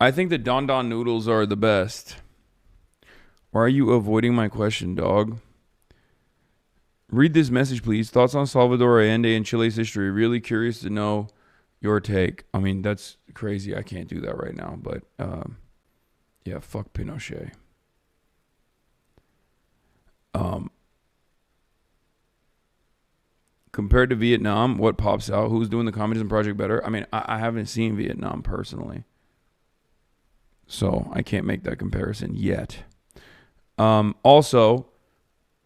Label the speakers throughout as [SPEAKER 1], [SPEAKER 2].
[SPEAKER 1] I think the Don Don noodles are the best. Why are you avoiding my question, dog? Read this message, please. Thoughts on Salvador Allende and Chile's history. Really curious to know your take. I mean, that's crazy. I can't do that right now. But, yeah, fuck Pinochet. Compared to Vietnam, what pops out? Who's doing the Communism Project better? I mean, I haven't seen Vietnam personally, so I can't make that comparison yet. Also,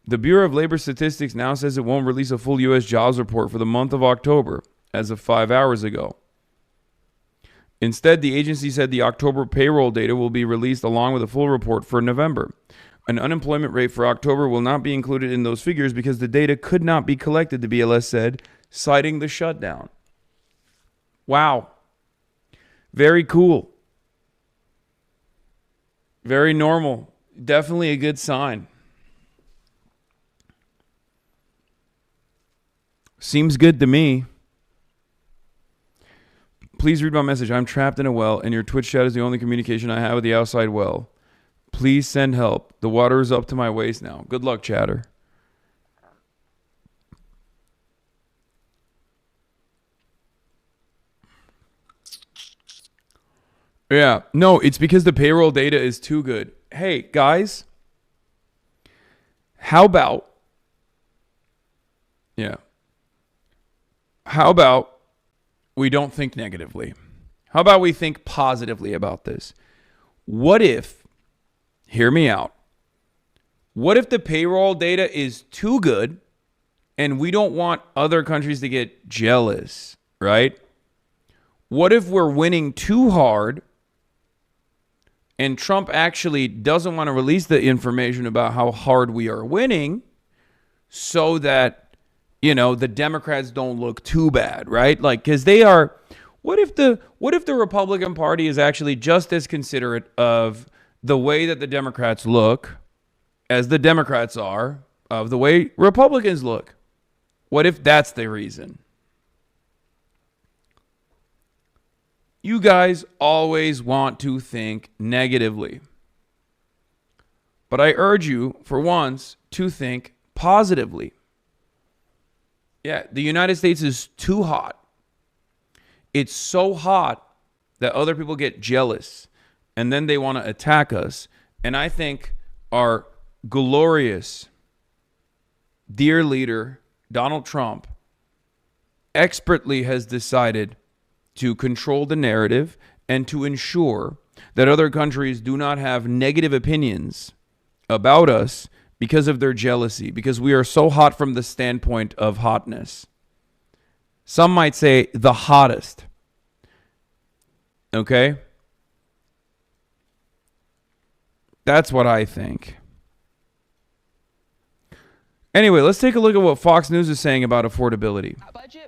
[SPEAKER 1] the Bureau of Labor Statistics now says it won't release a full U.S. jobs report for the month of October as of 5 hours ago. Instead, the agency said the October payroll data will be released along with a full report for November. An unemployment rate for October will not be included in those figures because the data could not be collected, the BLS said, citing the shutdown. Wow. Very cool. Very normal. Definitely a good sign. Seems good to me. Please read my message. I'm trapped in a well, and your Twitch chat is the only communication I have with the outside well. Please send help. The water is up to my waist now. Good luck, chatter. Yeah. No, it's because the payroll data is too good. Hey, guys. How about... Yeah. How about we don't think negatively? How about we think positively about this? What if... Hear me out. What if the payroll data is too good and we don't want other countries to get jealous, right? What if we're winning too hard and Trump actually doesn't want to release the information about how hard we are winning so that, you know, the Democrats don't look too bad, right? Like, because they are... What if the Republican Party is actually just as considerate of the way that the Democrats look as the Democrats are of the way Republicans look? What if that's the reason? You guys always want to think negatively. But I urge you, for once, to think positively. Yeah, the United States is too hot. It's so hot that other people get jealous. And then they want to attack us. And I think our glorious, dear leader, Donald Trump, expertly has decided to control the narrative and to ensure that other countries do not have negative opinions about us because of their jealousy, because we are so hot from the standpoint of hotness. Some might say the hottest. Okay? That's what I think. Anyway, let's take a look at what Fox News is saying about affordability.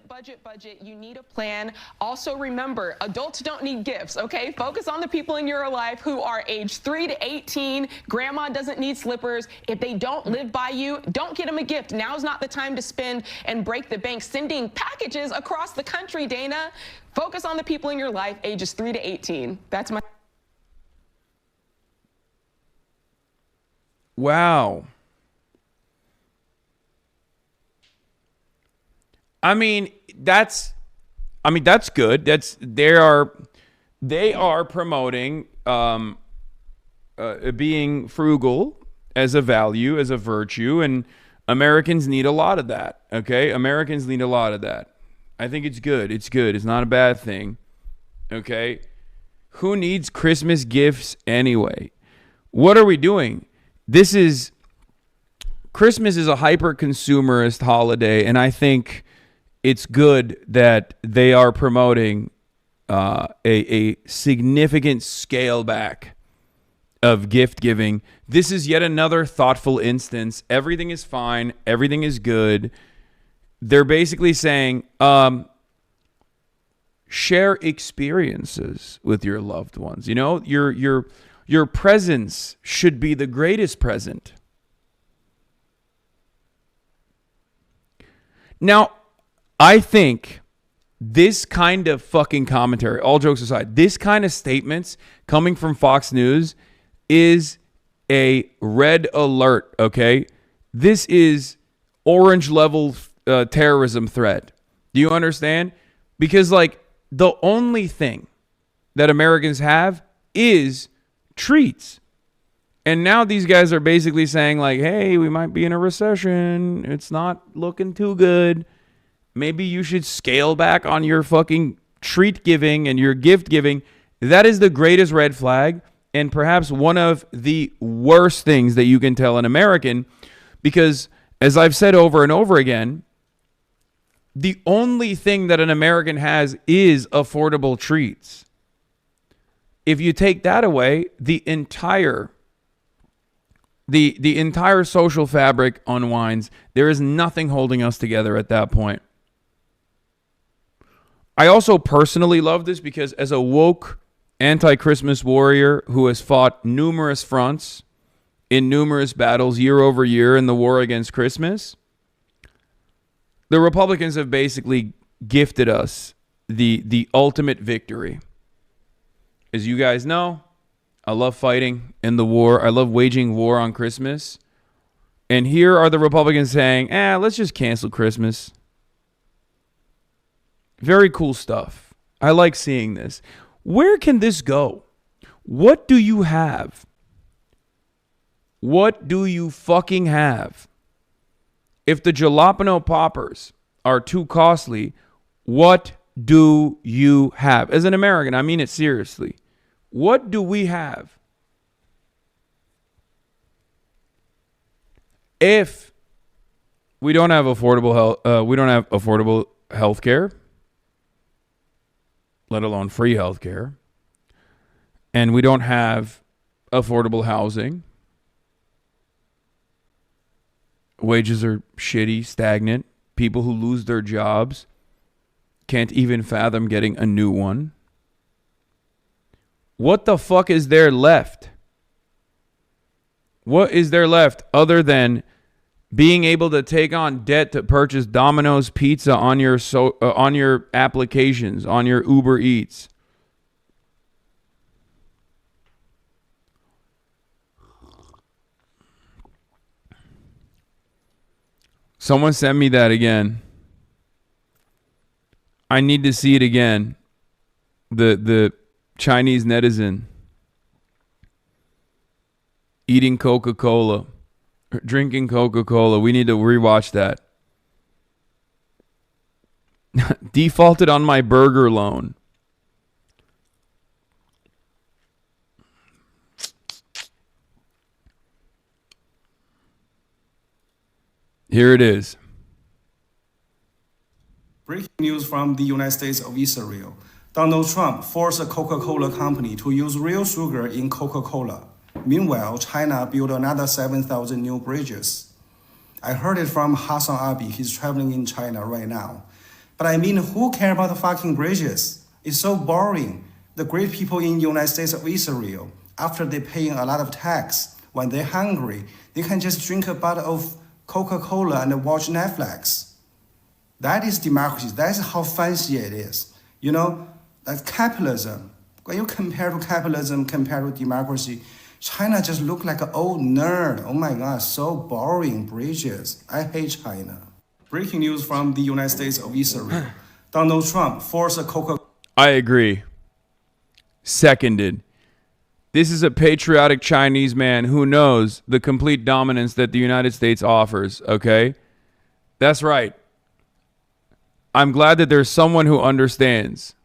[SPEAKER 2] Budget. You need a plan. Also, remember, adults don't need gifts, okay? Focus on the people in your life who are age 3 to 18. Grandma doesn't need slippers. If they don't live by you, don't get them a gift. Now's not the time to spend and break the bank sending packages across the country, Dana. Focus on the people in your life, ages 3 to 18. That's my...
[SPEAKER 1] Wow. I mean, that's good. They are promoting being frugal as a value, as a virtue, and Americans need a lot of that. Okay, Americans need a lot of that. I think it's good. It's good. It's not a bad thing. Okay, who needs Christmas gifts anyway? What are we doing? Christmas is a hyper-consumerist holiday, and I think it's good that they are promoting a significant scale back of gift giving. This is yet another thoughtful instance. Everything is fine. Everything is good. They're basically saying, share experiences with your loved ones. You know, your presence should be the greatest present. Now, I think this kind of fucking commentary, all jokes aside, this kind of statements coming from Fox News is a red alert, okay? This is orange level terrorism threat. Do you understand? Because, like, the only thing that Americans have is treats. And now these guys are basically saying, like, hey, we might be in a recession. It's not looking too good. Maybe you should scale back on your fucking treat giving and your gift giving. That is the greatest red flag, and perhaps one of the worst things that you can tell an American, because as I've said over and over again, the only thing that an American has is affordable treats. If you take that away, the entire social fabric unwinds. There is nothing holding us together at that point. I also personally love this because as a woke anti-Christmas warrior who has fought numerous fronts in numerous battles year over year in the war against Christmas, the Republicans have basically gifted us the ultimate victory. As you guys know, I love fighting in the war. I love waging war on Christmas. And here are the Republicans saying, let's just cancel Christmas. Very cool stuff. I like seeing this. Where can this go? What do you have? What do you fucking have? If the jalapeno poppers are too costly, what do you have? As an American, I mean it seriously. What do we have? If we don't have affordable health care, let alone free health care, and we don't have affordable housing, wages are shitty, stagnant, people who lose their jobs can't even fathom getting a new one. What the fuck is there left? What is there left other than being able to take on debt to purchase Domino's pizza on your applications, on your Uber Eats? Someone sent me that again. I need to see it again. The Chinese netizen eating Coca-Cola, drinking Coca-Cola. We need to rewatch that. Defaulted on my burger loan. Here it is.
[SPEAKER 3] Breaking news from the United States of Israel. Donald Trump forced a Coca-Cola company to use real sugar in Coca-Cola. Meanwhile, China built another 7,000 new bridges. I heard it from Hasanabi. He's traveling in China right now. But I mean, who cares about the fucking bridges? It's so boring. The great people in the United States of Israel, after they paying a lot of tax, when they're hungry, they can just drink a bottle of Coca-Cola and watch Netflix. That is democracy. That's how fancy it is. You know, that's capitalism. When you compare to capitalism, compare to democracy, China just look like an old nerd. Oh my God, so boring bridges. I hate China. Breaking news from the United States of Israel. Donald Trump forced a Coca-Cola.
[SPEAKER 1] I agree. Seconded. This is a patriotic Chinese man who knows the complete dominance that the United States offers, okay? That's right. I'm glad that there's someone who understands.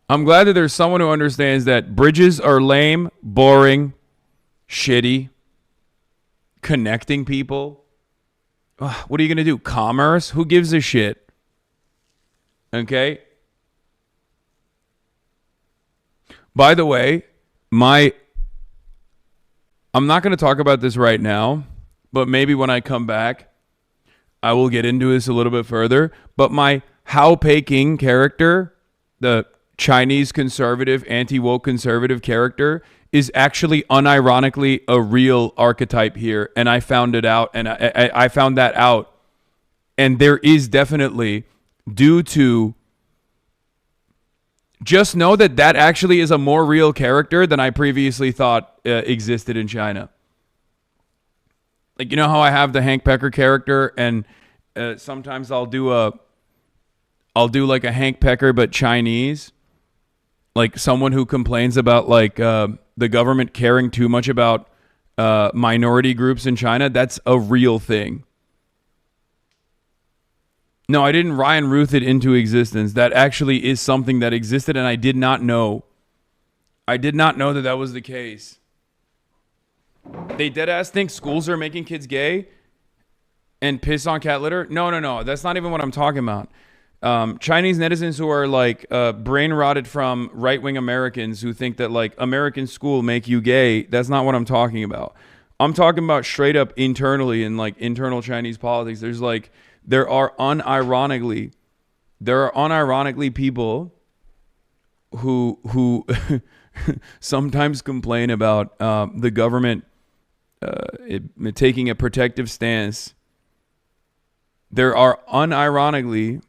[SPEAKER 1] I'm glad that there's someone who understands that bridges are lame, boring, shitty, connecting people. Ugh, what are you going to do? Commerce? Who gives a shit? Okay? By the way, I'm not going to talk about this right now, but maybe when I come back, I will get into this a little bit further. But my Hao Peking character, the Chinese conservative, anti-woke conservative character, is actually unironically a real archetype here. And I found it out, and I found that out. And there is definitely, due to just know that that actually is a more real character than I previously thought existed in China. Like, you know how I have the Hank Pecker character, and sometimes I'll do like a Hank Pecker but Chinese, like someone who complains about like the government caring too much about minority groups in China. That's a real thing. No, I didn't Ryan Ruth it into existence. That actually is something that existed, and I did not know. I did not know that that was the case. They deadass think schools are making kids gay and piss on cat litter? No. That's not even what I'm talking about. Chinese netizens who are like brain rotted from right-wing Americans who think that like American school make you gay. That's not what I'm talking about. I'm talking about straight up internally in like internal Chinese politics. There are unironically people who sometimes complain about the government taking a protective stance. There are unironically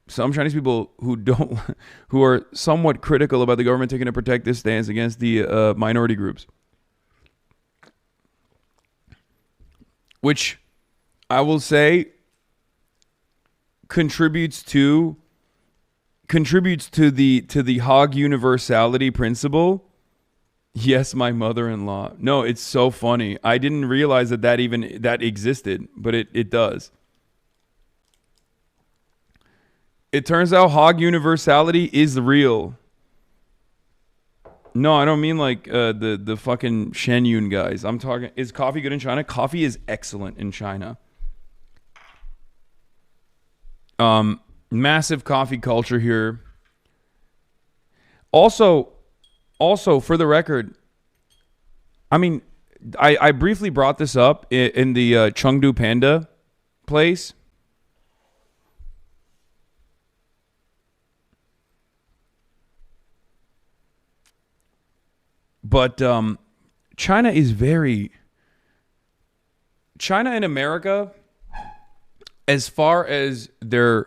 [SPEAKER 1] some Chinese people who are somewhat critical about the government taking a protective stance against the minority groups, which I will say contributes to the hog universality principle. Yes, my mother-in-law. No, it's so funny. I didn't realize that existed, but it does. It turns out hog universality is real. No, I don't mean like the fucking Shen Yun guys. I'm talking, is coffee good in China? Coffee is excellent in China. Massive coffee culture here. Also, for the record, I mean, I briefly brought this up in the Chengdu Panda place. But China and America, as far as their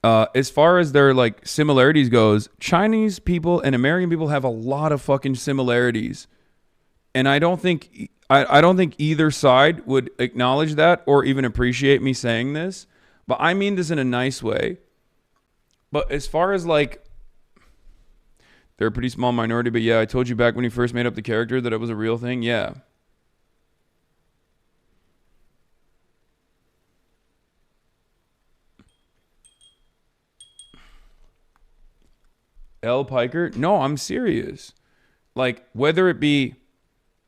[SPEAKER 1] like similarities goes, Chinese people and American people have a lot of fucking similarities, and I don't think either side would acknowledge that or even appreciate me saying this, but I mean this in a nice way. But as far as like, they're a pretty small minority, but yeah, I told you back when you first made up the character that it was a real thing. Yeah. L. Piker? No, I'm serious. Like, whether it be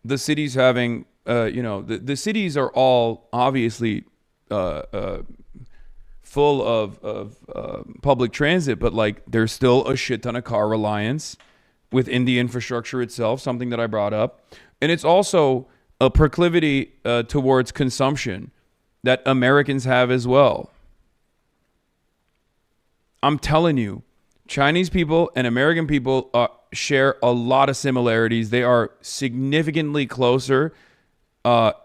[SPEAKER 1] the cities having, the cities are all obviously full of public transit, but like there's still a shit ton of car reliance within the infrastructure itself, something that I brought up. And it's also a proclivity towards consumption that Americans have as well. I'm telling you, Chinese people and American people share a lot of similarities. They are significantly closer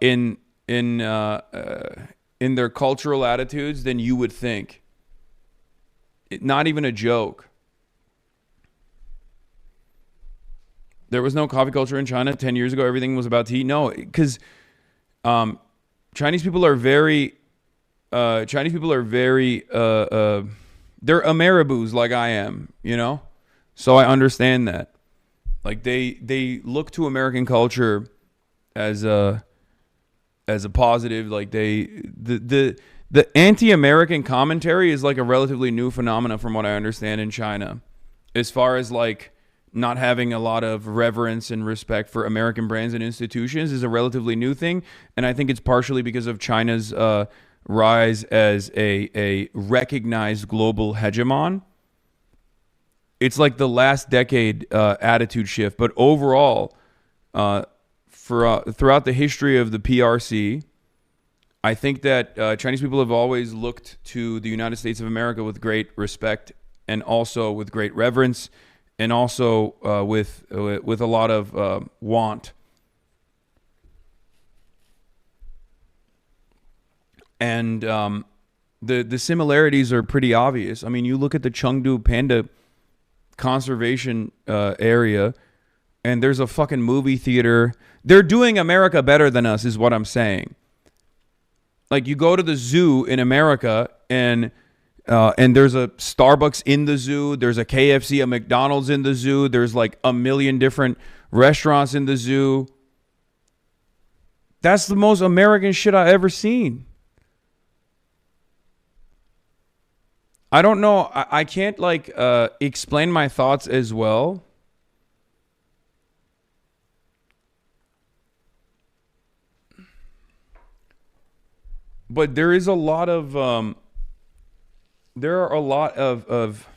[SPEAKER 1] in their cultural attitudes than you would think. Not even a joke. There was no coffee culture in China 10 years ago. Everything was about tea. No, because Chinese people are very they're Ameribus like I am, you know? So I understand that. Like they look to American culture as a positive. Like the anti-American commentary is like a relatively new phenomenon from what I understand in China, as far as like not having a lot of reverence and respect for American brands and institutions is a relatively new thing. And I think it's partially because of China's rise as a recognized global hegemon. It's like the last decade attitude shift, but overall, throughout the history of the PRC, I think that Chinese people have always looked to the United States of America with great respect and also with great reverence and also with a lot of want. And the similarities are pretty obvious. I mean, you look at the Chengdu Panda conservation area, and there's a fucking movie theater. They're doing America better than us, is what I'm saying. Like, you go to the zoo in America, and there's a Starbucks in the zoo. There's a KFC, a McDonald's in the zoo. There's like a million different restaurants in the zoo. That's the most American shit I ever seen. I don't know. I can't like explain my thoughts as well. But there is a lot of there are a lot of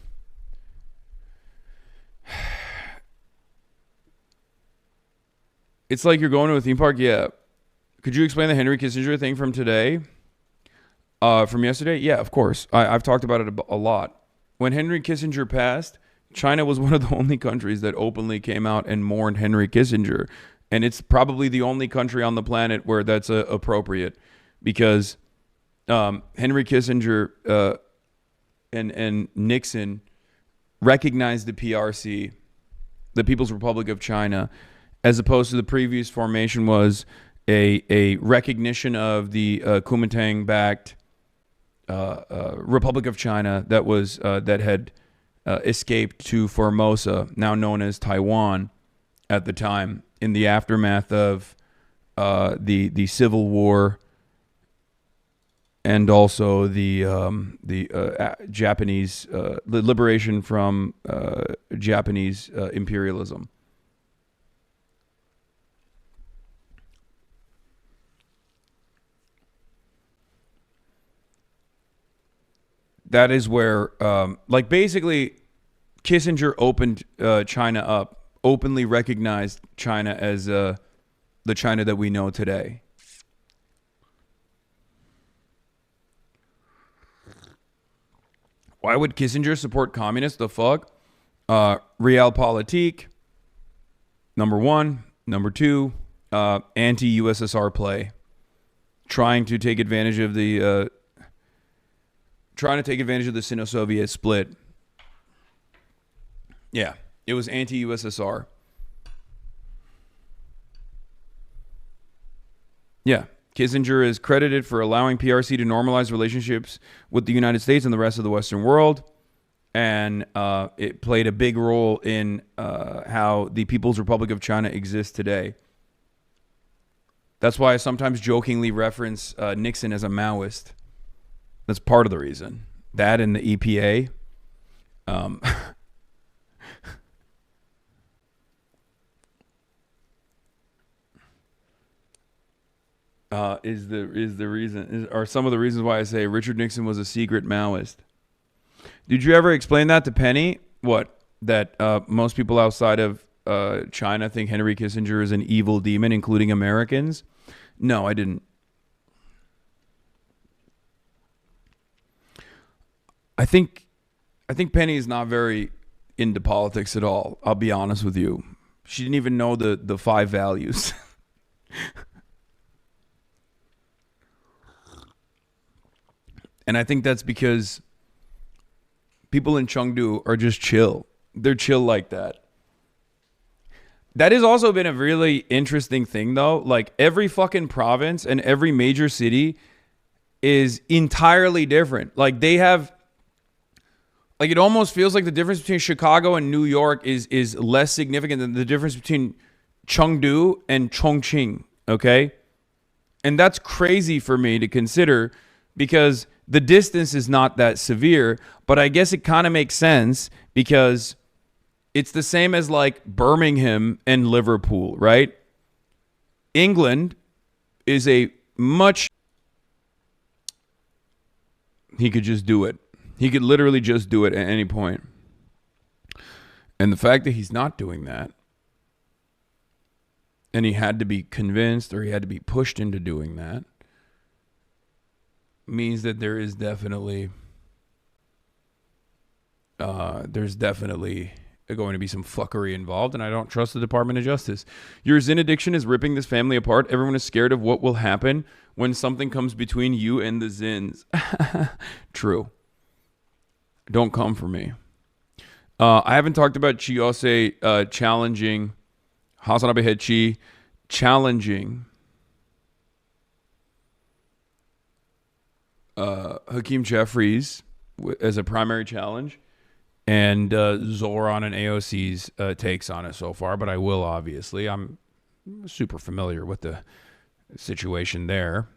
[SPEAKER 1] it's like you're going to a theme park. Yeah. Could you explain the Henry Kissinger thing from today? From yesterday? Yeah, of course. I've talked about it a lot. When Henry Kissinger passed, China was one of the only countries that openly came out and mourned Henry Kissinger. And it's probably the only country on the planet where that's appropriate, because Henry Kissinger and Nixon recognized the PRC, the People's Republic of China, as opposed to the previous formation was a recognition of the Kuomintang-backed Republic of China that was that had escaped to Formosa, now known as Taiwan, at the time, in the aftermath of the Civil War, and also the Japanese the liberation from Japanese imperialism. That is where, like, basically, Kissinger opened China up, openly recognized China as the China that we know today. Why would Kissinger support communists? The fuck? Realpolitik, number one. Number two, anti-USSR play. Trying to take advantage of the Sino-Soviet split. Yeah, it was anti-USSR. Yeah, Kissinger is credited for allowing PRC to normalize relationships with the United States and the rest of the Western world. And it played a big role in how the People's Republic of China exists today. That's why I sometimes jokingly reference Nixon as a Maoist. That's part of the reason. That and the EPA. Is the reason, are some of the reasons why I say Richard Nixon was a secret Maoist. Did you ever explain that to Penny? What? That most people outside of China think Henry Kissinger is an evil demon, including Americans? No, I didn't. I think Penny is not very into politics at all. I'll be honest with you. She didn't even know the 5 values. And I think that's because people in Chengdu are just chill. They're chill like that. That has also been a really interesting thing, though. Like, every fucking province and every major city is entirely different. Like, they have... Like, it almost feels like the difference between Chicago and New York is less significant than the difference between Chengdu and Chongqing, okay? And that's crazy for me to consider, because the distance is not that severe, but I guess it kind of makes sense because it's the same as like Birmingham and Liverpool, right? England is a much... He could just do it. He could literally just do it at any point. And the fact that he's not doing that, and he had to be convinced or he had to be pushed into doing that, means that there is definitely going to be some fuckery involved, and I don't trust the Department of Justice. Your Zin addiction is ripping this family apart. Everyone is scared of what will happen when something comes between you and the Zins. True. Don't come for me. I haven't talked about Chiose challenging Hasanabi head Chi challenging Hakeem Jeffries as a primary challenge, and Zoran and AOC's takes on it so far. But I will, obviously. I'm super familiar with the situation there.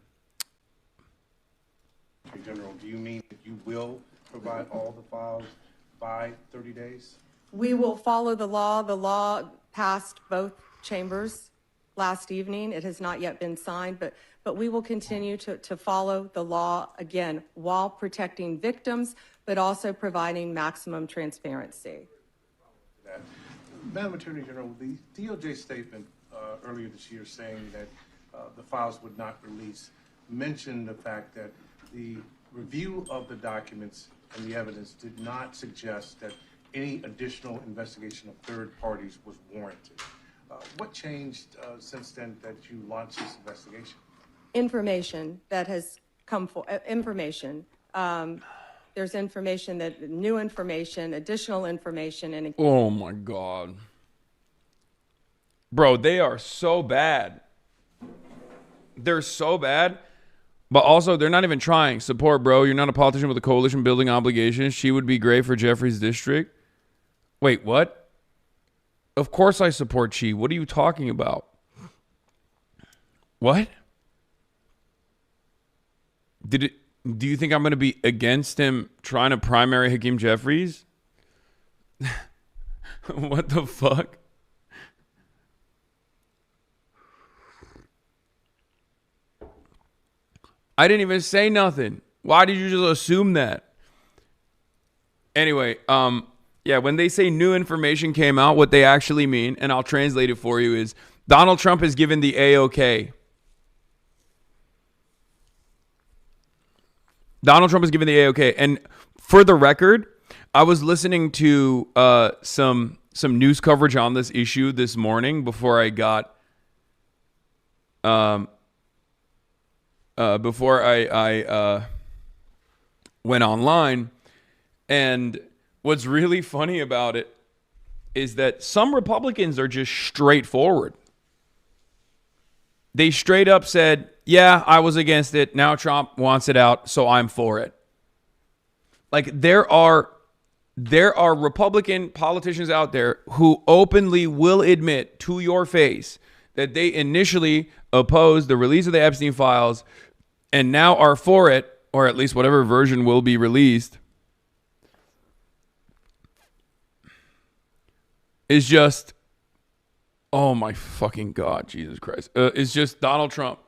[SPEAKER 4] General, do you mean that you will provide all the files by 30 days?
[SPEAKER 5] We will follow the law. The law passed both chambers last evening. It has not yet been signed, but we will continue to follow the law, again, while protecting victims, but also providing maximum transparency.
[SPEAKER 4] Madam Attorney General, the DOJ statement earlier this year saying that the files would not release mentioned the fact that the review of the documents and the evidence did not suggest that any additional investigation of third parties was warranted. What changed since then that you launched this investigation?
[SPEAKER 5] Information that has come for information. There's information that new information, additional information, and
[SPEAKER 1] oh my God, bro, they are so bad. They're so bad. But also, they're not even trying. Support, bro. You're not a politician with a coalition building obligations. She would be great for Jeffrey's district. Wait, what? Of course I support Chi. What are you talking about? What? Do you think I'm going to be against him trying to primary Hakeem Jeffries? What the fuck? I didn't even say nothing. Why did you just assume that? Anyway, yeah, when they say new information came out, what they actually mean, and I'll translate it for you, is Donald Trump has given the A-OK. Donald Trump has given the A-OK. And for the record, I was listening to some news coverage on this issue this morning before I got before I went online. And what's really funny about it is that some Republicans are just straightforward. They straight up said, yeah, I was against it. Now Trump wants it out, so I'm for it. Like, there are Republican politicians out there who openly will admit to your face that they initially opposed the release of the Epstein files and now are for it, or at least whatever version will be released. Is just, oh my fucking God, Jesus Christ. It's just Donald Trump.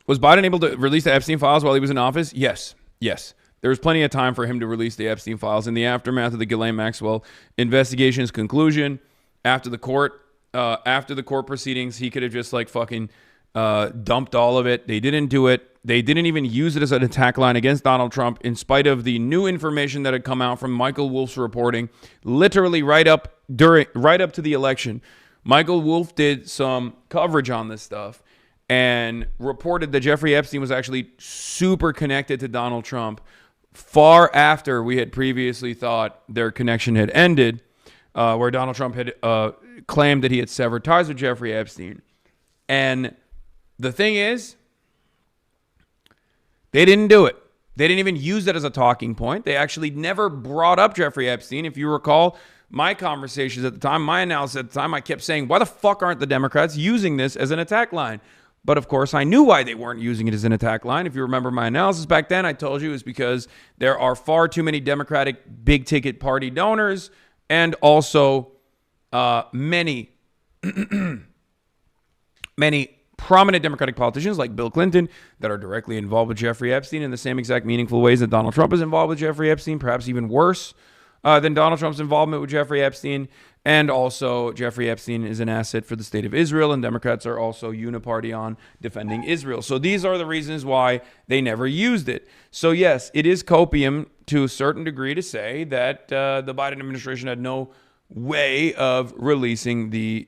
[SPEAKER 1] Was Biden able to release the Epstein files while he was in office? Yes. There was plenty of time for him to release the Epstein files in the aftermath of the Ghislaine Maxwell investigation's conclusion. After the court proceedings, he could have just like fucking dumped all of it. They didn't do it. They didn't even use it as an attack line against Donald Trump, in spite of the new information that had come out from Michael Wolff's reporting, literally right up to the election. Michael Wolff did some coverage on this stuff and reported that Jeffrey Epstein was actually super connected to Donald Trump far after we had previously thought their connection had ended, where Donald Trump had claimed that he had severed ties with Jeffrey Epstein. And the thing is, they didn't do it. They didn't even use that as a talking point. They actually never brought up Jeffrey Epstein. If you recall my conversations at the time, my analysis at the time, I kept saying, why the fuck aren't the Democrats using this as an attack line? But of course, I knew why they weren't using it as an attack line. If you remember my analysis back then, I told you it was because there are far too many Democratic big ticket party donors, and also many prominent Democratic politicians like Bill Clinton that are directly involved with Jeffrey Epstein in the same exact meaningful ways that Donald Trump is involved with Jeffrey Epstein, perhaps even worse than Donald Trump's involvement with Jeffrey Epstein. And also, Jeffrey Epstein is an asset for the state of Israel, and Democrats are also uniparty on defending Israel. So these are the reasons why they never used it. So yes, it is copium to a certain degree to say that the Biden administration had no way of releasing the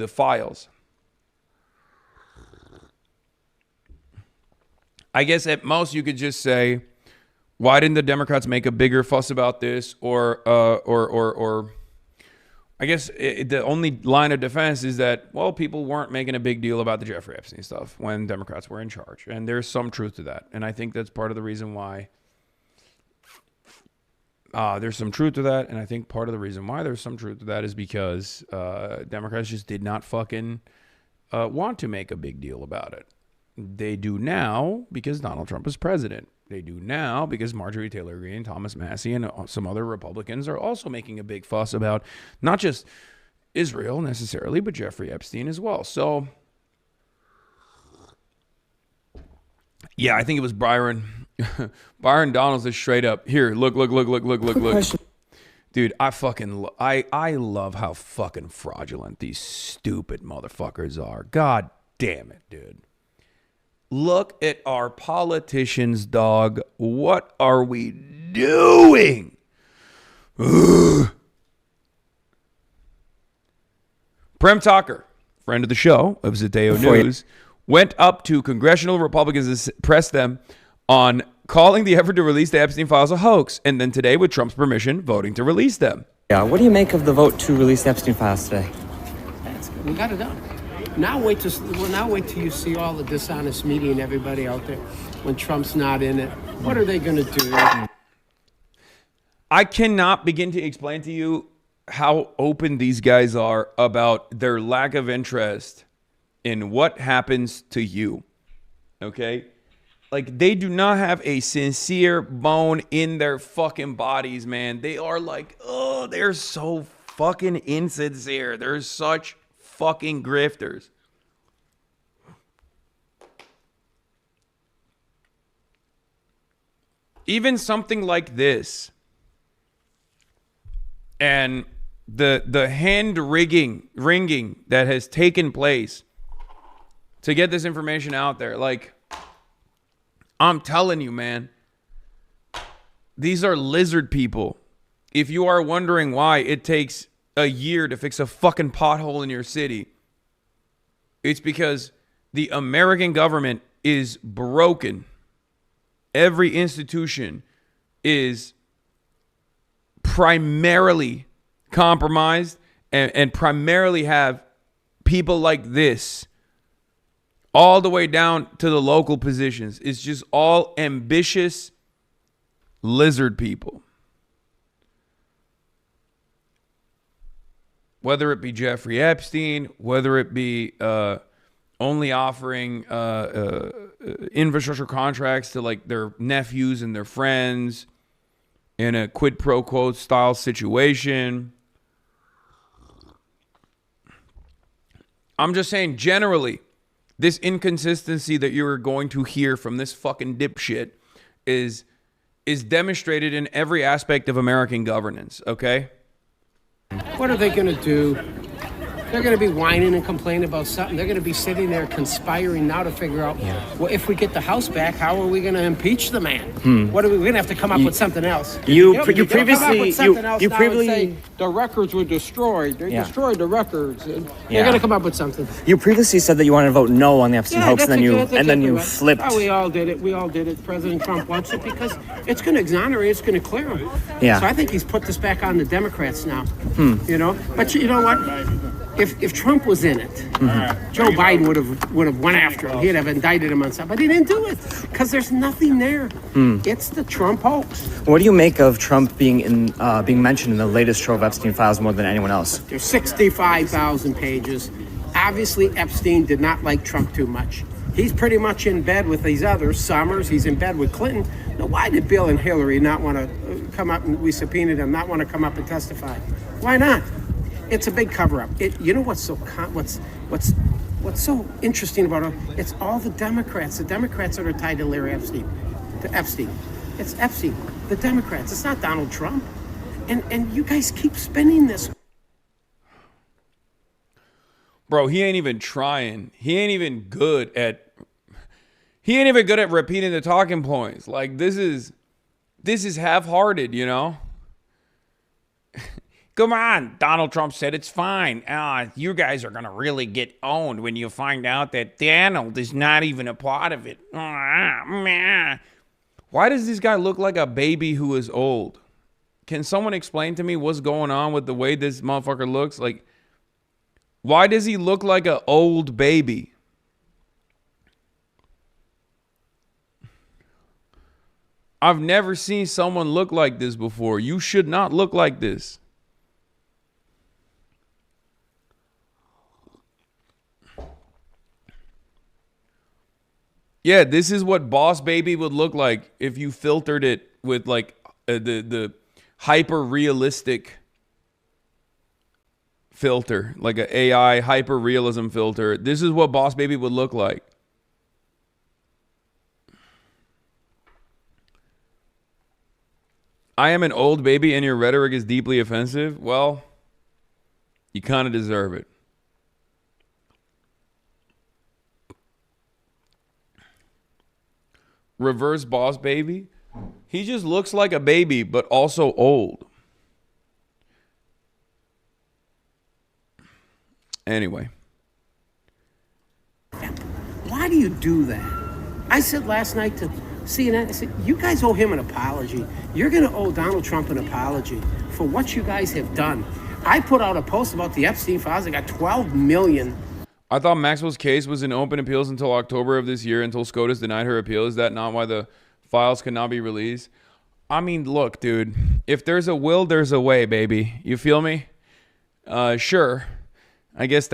[SPEAKER 1] files. I guess at most you could just say, why didn't the Democrats make a bigger fuss about this? Or I guess the only line of defense is that, well, people weren't making a big deal about the Jeffrey Epstein stuff when Democrats were in charge. And there's some truth to that. And I think that's part of the reason why there's some truth to that. And I think part of the reason why there's some truth to that is because Democrats just did not fucking want to make a big deal about it. They do now because Donald Trump is president. They do now because Marjorie Taylor Greene, Thomas Massie, and some other Republicans are also making a big fuss about not just Israel necessarily, but Jeffrey Epstein as well. So, yeah, I think it was Byron. Byron Donalds is straight up. Here, look. Dude, I love how fucking fraudulent these stupid motherfuckers are. God damn it, dude. Look at our politicians, dog. What are we doing? Ugh. Prem Tucker, friend of the show of Zateo News, went up to congressional Republicans to press them on calling the effort to release the Epstein files a hoax, and then today, with Trump's permission, voting to release them.
[SPEAKER 6] Yeah, what do you make of the vote to release the Epstein files today?
[SPEAKER 7] That's good. We got it done. Now wait till you see all the dishonest media and everybody out there when Trump's not in it. What are they going to do?
[SPEAKER 1] I cannot begin to explain to you how open these guys are about their lack of interest in what happens to you. Okay? Like, they do not have a sincere bone in their fucking bodies, man. They are like, oh, they're so fucking insincere. They're such fucking grifters. Even something like this and the hand ringing that has taken place to get this information out there, like, I'm telling you, man, these are lizard people. If you are wondering why it takes a year to fix a fucking pothole in your city, it's because the American government is broken. Every institution is primarily compromised and primarily have people like this all the way down to the local positions. It's just all ambitious lizard people. Whether it be Jeffrey Epstein, whether it be only offering infrastructure contracts to like their nephews and their friends in a quid pro quo style situation. I'm just saying, generally, this inconsistency that you're going to hear from this fucking dipshit is demonstrated in every aspect of American governance, okay?
[SPEAKER 7] What are they going to do? They're going to be whining and complaining about something. They're going to be sitting there conspiring now to figure out, well, if we get the House back, how are we going to impeach the man? What are we're going to have to come up with something else.
[SPEAKER 6] You previously
[SPEAKER 7] say the records were destroyed. They destroyed the records. They're going to come up with something.
[SPEAKER 6] You previously said that you wanted to vote no on the Epstein hoax, and then you flipped.
[SPEAKER 7] Oh, we all did it. President Trump wants it because it's going to exonerate. It's going to clear him.
[SPEAKER 6] Yeah.
[SPEAKER 7] So I think he's put this back on the Democrats now. You know, but you know what? If Trump was in it, Joe Biden would have went after him. He'd have indicted him on something, but he didn't do it because there's nothing there. It's the Trump hoax.
[SPEAKER 6] What do you make of Trump being mentioned in the latest trove of Epstein files more than anyone else?
[SPEAKER 7] There's 65,000 pages. Obviously, Epstein did not like Trump too much. He's pretty much in bed with these others. Summers, he's in bed with Clinton. Now, why did Bill and Hillary not want to come up, and we subpoenaed them, not want to come up and testify? Why not? It's a big cover-up. You know what's so interesting about it? It's all the Democrats. The Democrats that are tied to Larry Epstein, to Epstein. It's Epstein, the Democrats. It's not Donald Trump. And you guys keep spinning this.
[SPEAKER 1] Bro, he ain't even trying. He ain't even good at repeating the talking points. Like, this is half-hearted, you know? Come on. Donald Trump said it's fine. You guys are going to really get owned when you find out that Donald is not even a part of it. Why does this guy look like a baby who is old? Can someone explain to me what's going on with the way this motherfucker looks? Like, why does he look like an old baby? I've never seen someone look like this before. You should not look like this. Yeah, this is what Boss Baby would look like if you filtered it with like the hyper realistic filter, like an AI hyper realism filter. This is what Boss Baby would look like. I am an old baby and your rhetoric is deeply offensive. Well, you kind of deserve it. Reverse Boss Baby. He just looks like a baby, but also old. Anyway.
[SPEAKER 7] Why do you do that? I said last night to CNN, I said, you guys owe him an apology. You're going to owe Donald Trump an apology for what you guys have done. I put out a post about the Epstein files. I got 12 million.
[SPEAKER 1] I thought Maxwell's case was in open appeals until October of this year, until SCOTUS denied her appeal. Is that not why the files could not be released? I mean, look, dude, if there's a will, there's a way, baby. You feel me? Sure. I guess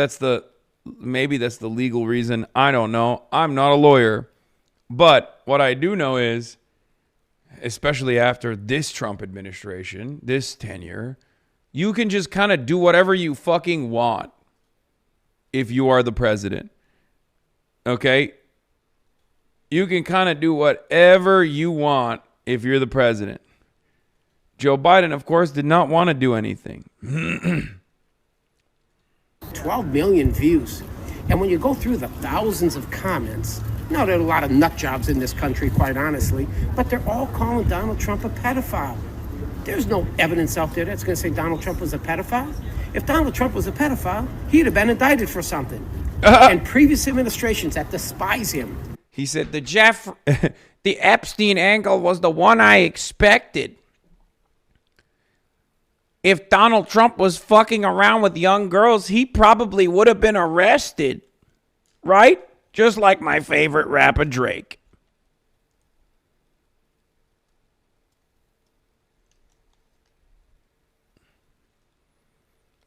[SPEAKER 1] maybe that's the legal reason. I don't know. I'm not a lawyer. But what I do know is, especially after this Trump administration, this tenure, you can just kind of do whatever you fucking want if you are the president. Okay? You can kind of do whatever you want if you're the president. Joe Biden, of course, did not want to do anything.
[SPEAKER 7] 12 million views. And when you go through the thousands of comments, now there are a lot of nut jobs in this country, quite honestly, but they're all calling Donald Trump a pedophile. There's no evidence out there that's going to say Donald Trump was a pedophile. If Donald Trump was a pedophile, he'd have been indicted for something. And previous administrations that despise him.
[SPEAKER 1] He said, the Epstein angle was the one I expected. If Donald Trump was fucking around with young girls, he probably would have been arrested. Right? Just like my favorite rapper, Drake.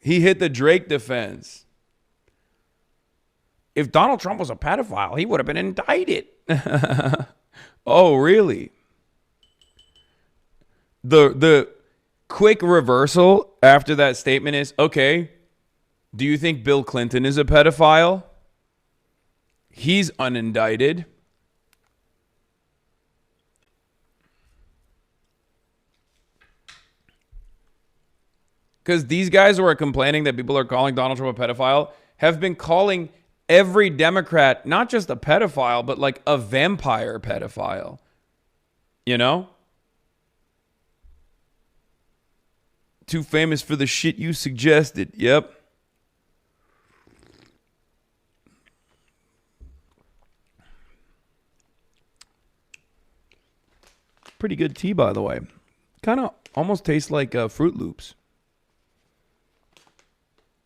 [SPEAKER 1] He hit the Drake defense. If Donald Trump was a pedophile, he would have been indicted. Oh, really? The quick reversal after that statement is, okay, do you think Bill Clinton is a pedophile? He's unindicted. Because these guys who are complaining that people are calling Donald Trump a pedophile have been calling every Democrat not just a pedophile, but like a vampire pedophile. You know? Too famous for the shit you suggested. Yep. Pretty good tea, by the way. Kind of almost tastes like Fruit Loops.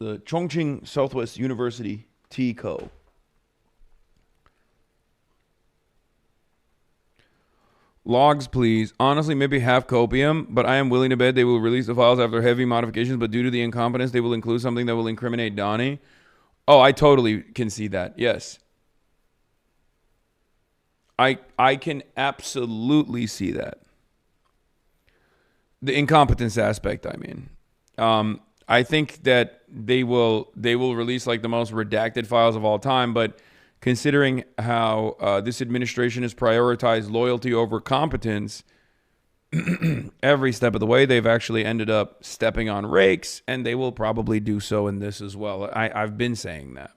[SPEAKER 1] The Chongqing Southwest University Tea Co. Logs, please. Honestly, maybe half copium, but I am willing to bet they will release the files after heavy modifications, but due to the incompetence, they will include something that will incriminate Donnie. Oh, I totally can see that. Yes. I can absolutely see that. The incompetence aspect, I mean. I think that they will release like the most redacted files of all time, but considering how this administration has prioritized loyalty over competence, every step of the way, they've actually ended up stepping on rakes, and they will probably do so in this as well. I've been saying that.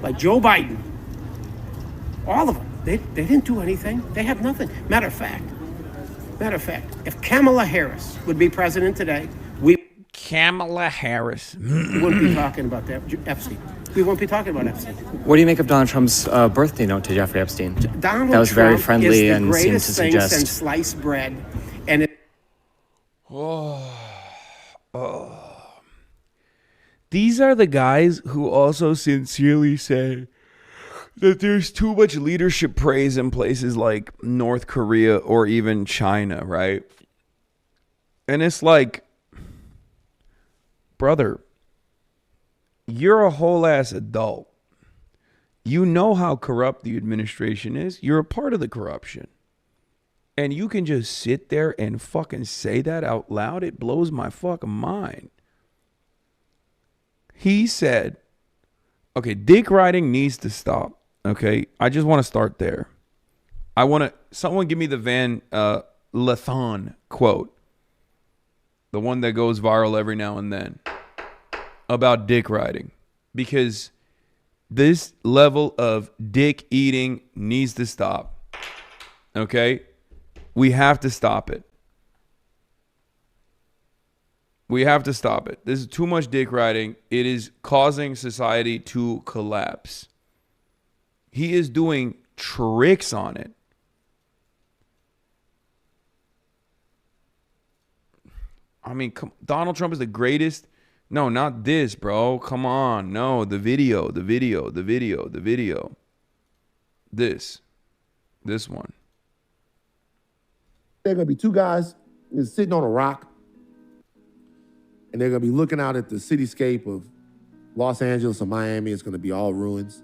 [SPEAKER 7] Like Joe Biden, all of them. They didn't do anything. They have nothing. Matter of fact, if Kamala Harris would be president today, we
[SPEAKER 1] Kamala Harris.
[SPEAKER 7] wouldn't be talking about that Epstein. We won't be talking about Epstein.
[SPEAKER 6] What do you make of Donald Trump's birthday note to Jeffrey Epstein?
[SPEAKER 7] Donald
[SPEAKER 6] That was
[SPEAKER 7] Trump
[SPEAKER 6] very friendly
[SPEAKER 7] is the
[SPEAKER 6] and seemed to
[SPEAKER 7] greatest thing
[SPEAKER 6] suggest.
[SPEAKER 7] since sliced bread, and
[SPEAKER 1] These are the guys who also sincerely say that there's too much leadership praise in places like North Korea or even China, right? And it's like, brother, you're a whole ass adult. You know how corrupt the administration is. You're a part of the corruption. And you can just sit there and fucking say that out loud. It blows my fucking mind. He said, okay, dick riding needs to stop. Okay, I just want to start there. Someone give me the Van Lathan quote. The one that goes viral every now and then about dick riding. Because this level of dick eating needs to stop. Okay? We have to stop it. We have to stop it. This is too much dick riding. It is causing society to collapse. He is doing tricks on it. I mean, Donald Trump is the greatest. No, not this, bro. Come on. No, the video. This one.
[SPEAKER 8] There are going to be two guys sitting on a rock, and they're going to be looking out at the cityscape of Los Angeles or Miami. It's going to be all ruins.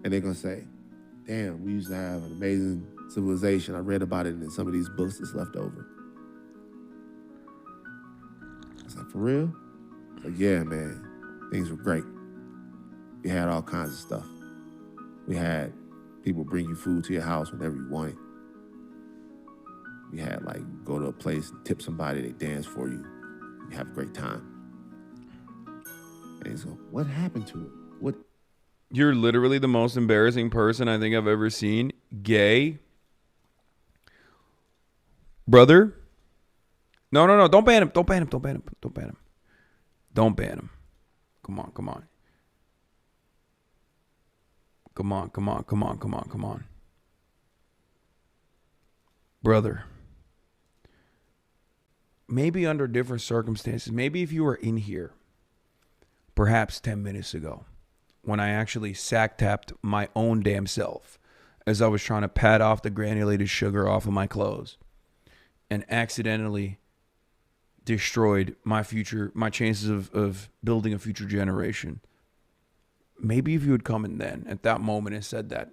[SPEAKER 8] And they're going to say, damn, we used to have an amazing civilization. I read about it in some of these books that's left over. I was like, for real? Like, yeah, man, things were great. We had all kinds of stuff. We had people bring you food to your house whenever you wanted. We had, like, go to a place and tip somebody, they dance for you. You have a great time. And he's going, what happened to it? What?
[SPEAKER 1] You're literally the most embarrassing person I think I've ever seen. Gay. Brother. No. Don't ban him. Don't ban him. Come on. Brother. Maybe under different circumstances. Maybe if you were in here, perhaps 10 minutes ago, when I actually sack-tapped my own damn self as I was trying to pat off the granulated sugar off of my clothes and accidentally destroyed my chances of building a future generation. Maybe if you had come in then at that moment and said that,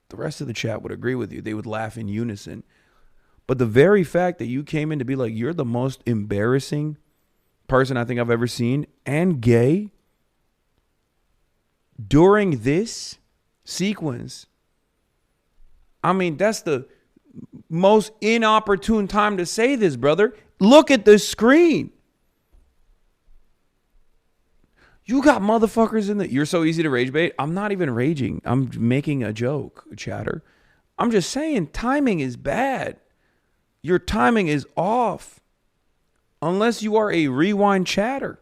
[SPEAKER 1] the rest of the chat would agree with you. They would laugh in unison. But the very fact that you came in to be like, you're the most embarrassing person I think I've ever seen and gay during this sequence. I mean, that's the most inopportune time to say this, brother. Look at the screen. You got motherfuckers in the... You're so easy to rage bait. I'm not even raging. I'm making a joke, chatter. I'm just saying timing is bad. Your timing is off. Unless you are a rewind chatter.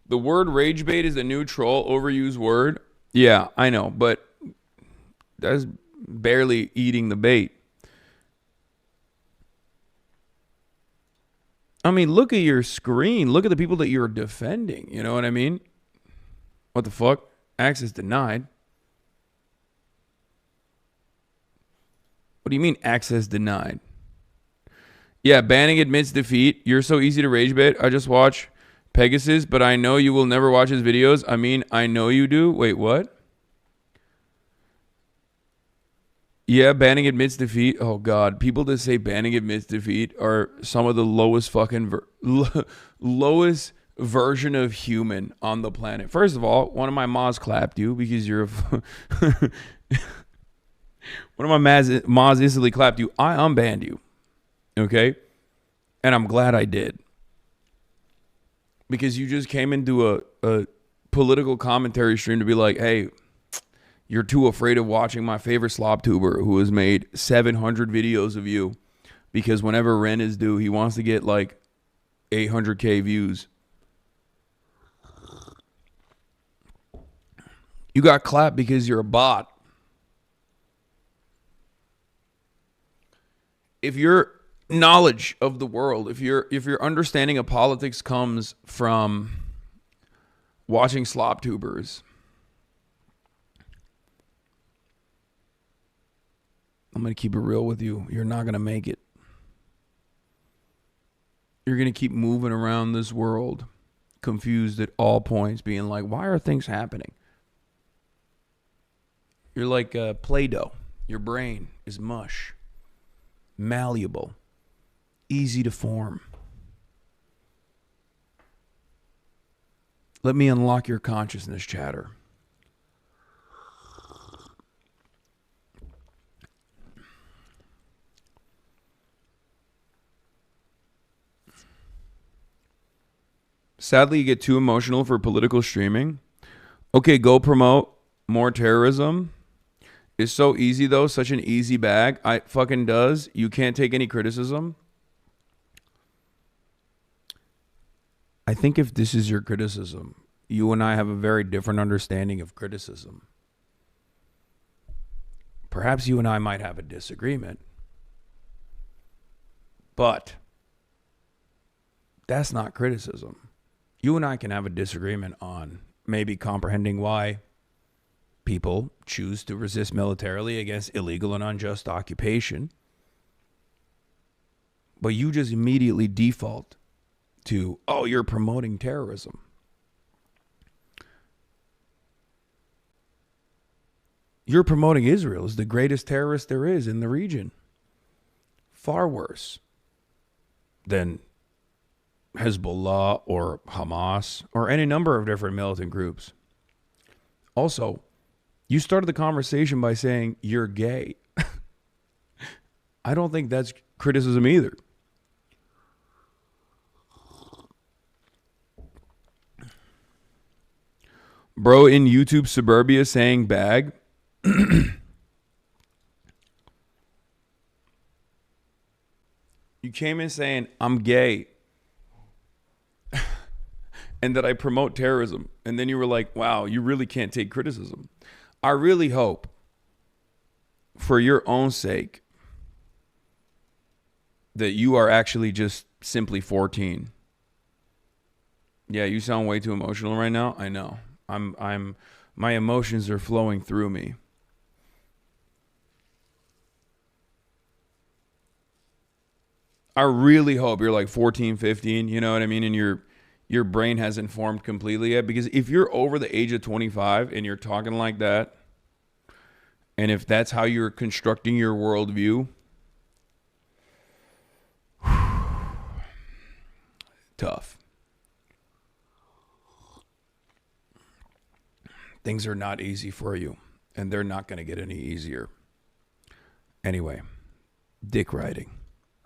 [SPEAKER 1] The word rage bait is the new troll overused word. Yeah, I know, but that's barely eating the bait. I mean, look at your screen. Look at the people that you're defending. You know what I mean? What the fuck? Access denied. What do you mean access denied? Yeah, banning admits defeat. You're so easy to rage bait. I just watch Pegasus, but I know you will never watch his videos. I mean, I know you do. Wait, what? Yeah, banning admits defeat. Oh, God. People that say banning admits defeat are some of the lowest fucking... lowest version of human on the planet. First of all, one of my mods clapped you because you're a... one of my mods instantly clapped you. I unbanned you. Okay? And I'm glad I did. Because you just came into a political commentary stream to be like, hey, you're too afraid of watching my favorite slob tuber who has made 700 videos of you because whenever rent is due, he wants to get like 800K views. You got clapped because you're a bot. If your knowledge of the world, if your understanding of politics comes from watching slob tubers, I'm going to keep it real with you. You're not going to make it. You're going to keep moving around this world, confused at all points, being like, why are things happening? You're like Play-Doh. Your brain is mush, malleable, easy to form. Let me unlock your consciousness, chatter. Sadly, you get too emotional for political streaming. Okay, go promote more terrorism. It's so easy, though. Such an easy bag. I fucking does. You can't take any criticism. I think if this is your criticism, you and I have a very different understanding of criticism. Perhaps you and I might have a disagreement. But that's not criticism. You and I can have a disagreement on maybe comprehending why people choose to resist militarily against illegal and unjust occupation. But you just immediately default to, oh, you're promoting terrorism. You're promoting Israel as the greatest terrorist there is in the region. Far worse than Hezbollah or Hamas or any number of different militant groups. Also, you started the conversation by saying you're gay. I don't think that's criticism either. Bro in YouTube suburbia saying bag. You came in saying I'm gay and that I promote terrorism. And then you were like, wow, you really can't take criticism. I really hope for your own sake that you are actually just simply 14. Yeah, you sound way too emotional right now. I know. My emotions are flowing through me. I really hope you're like 14, 15, you know what I mean? And your brain hasn't formed completely yet. Because if you're over the age of 25 and you're talking like that, and if that's how you're constructing your worldview, tough. Things are not easy for you, and they're not going to get any easier. Anyway, dick riding.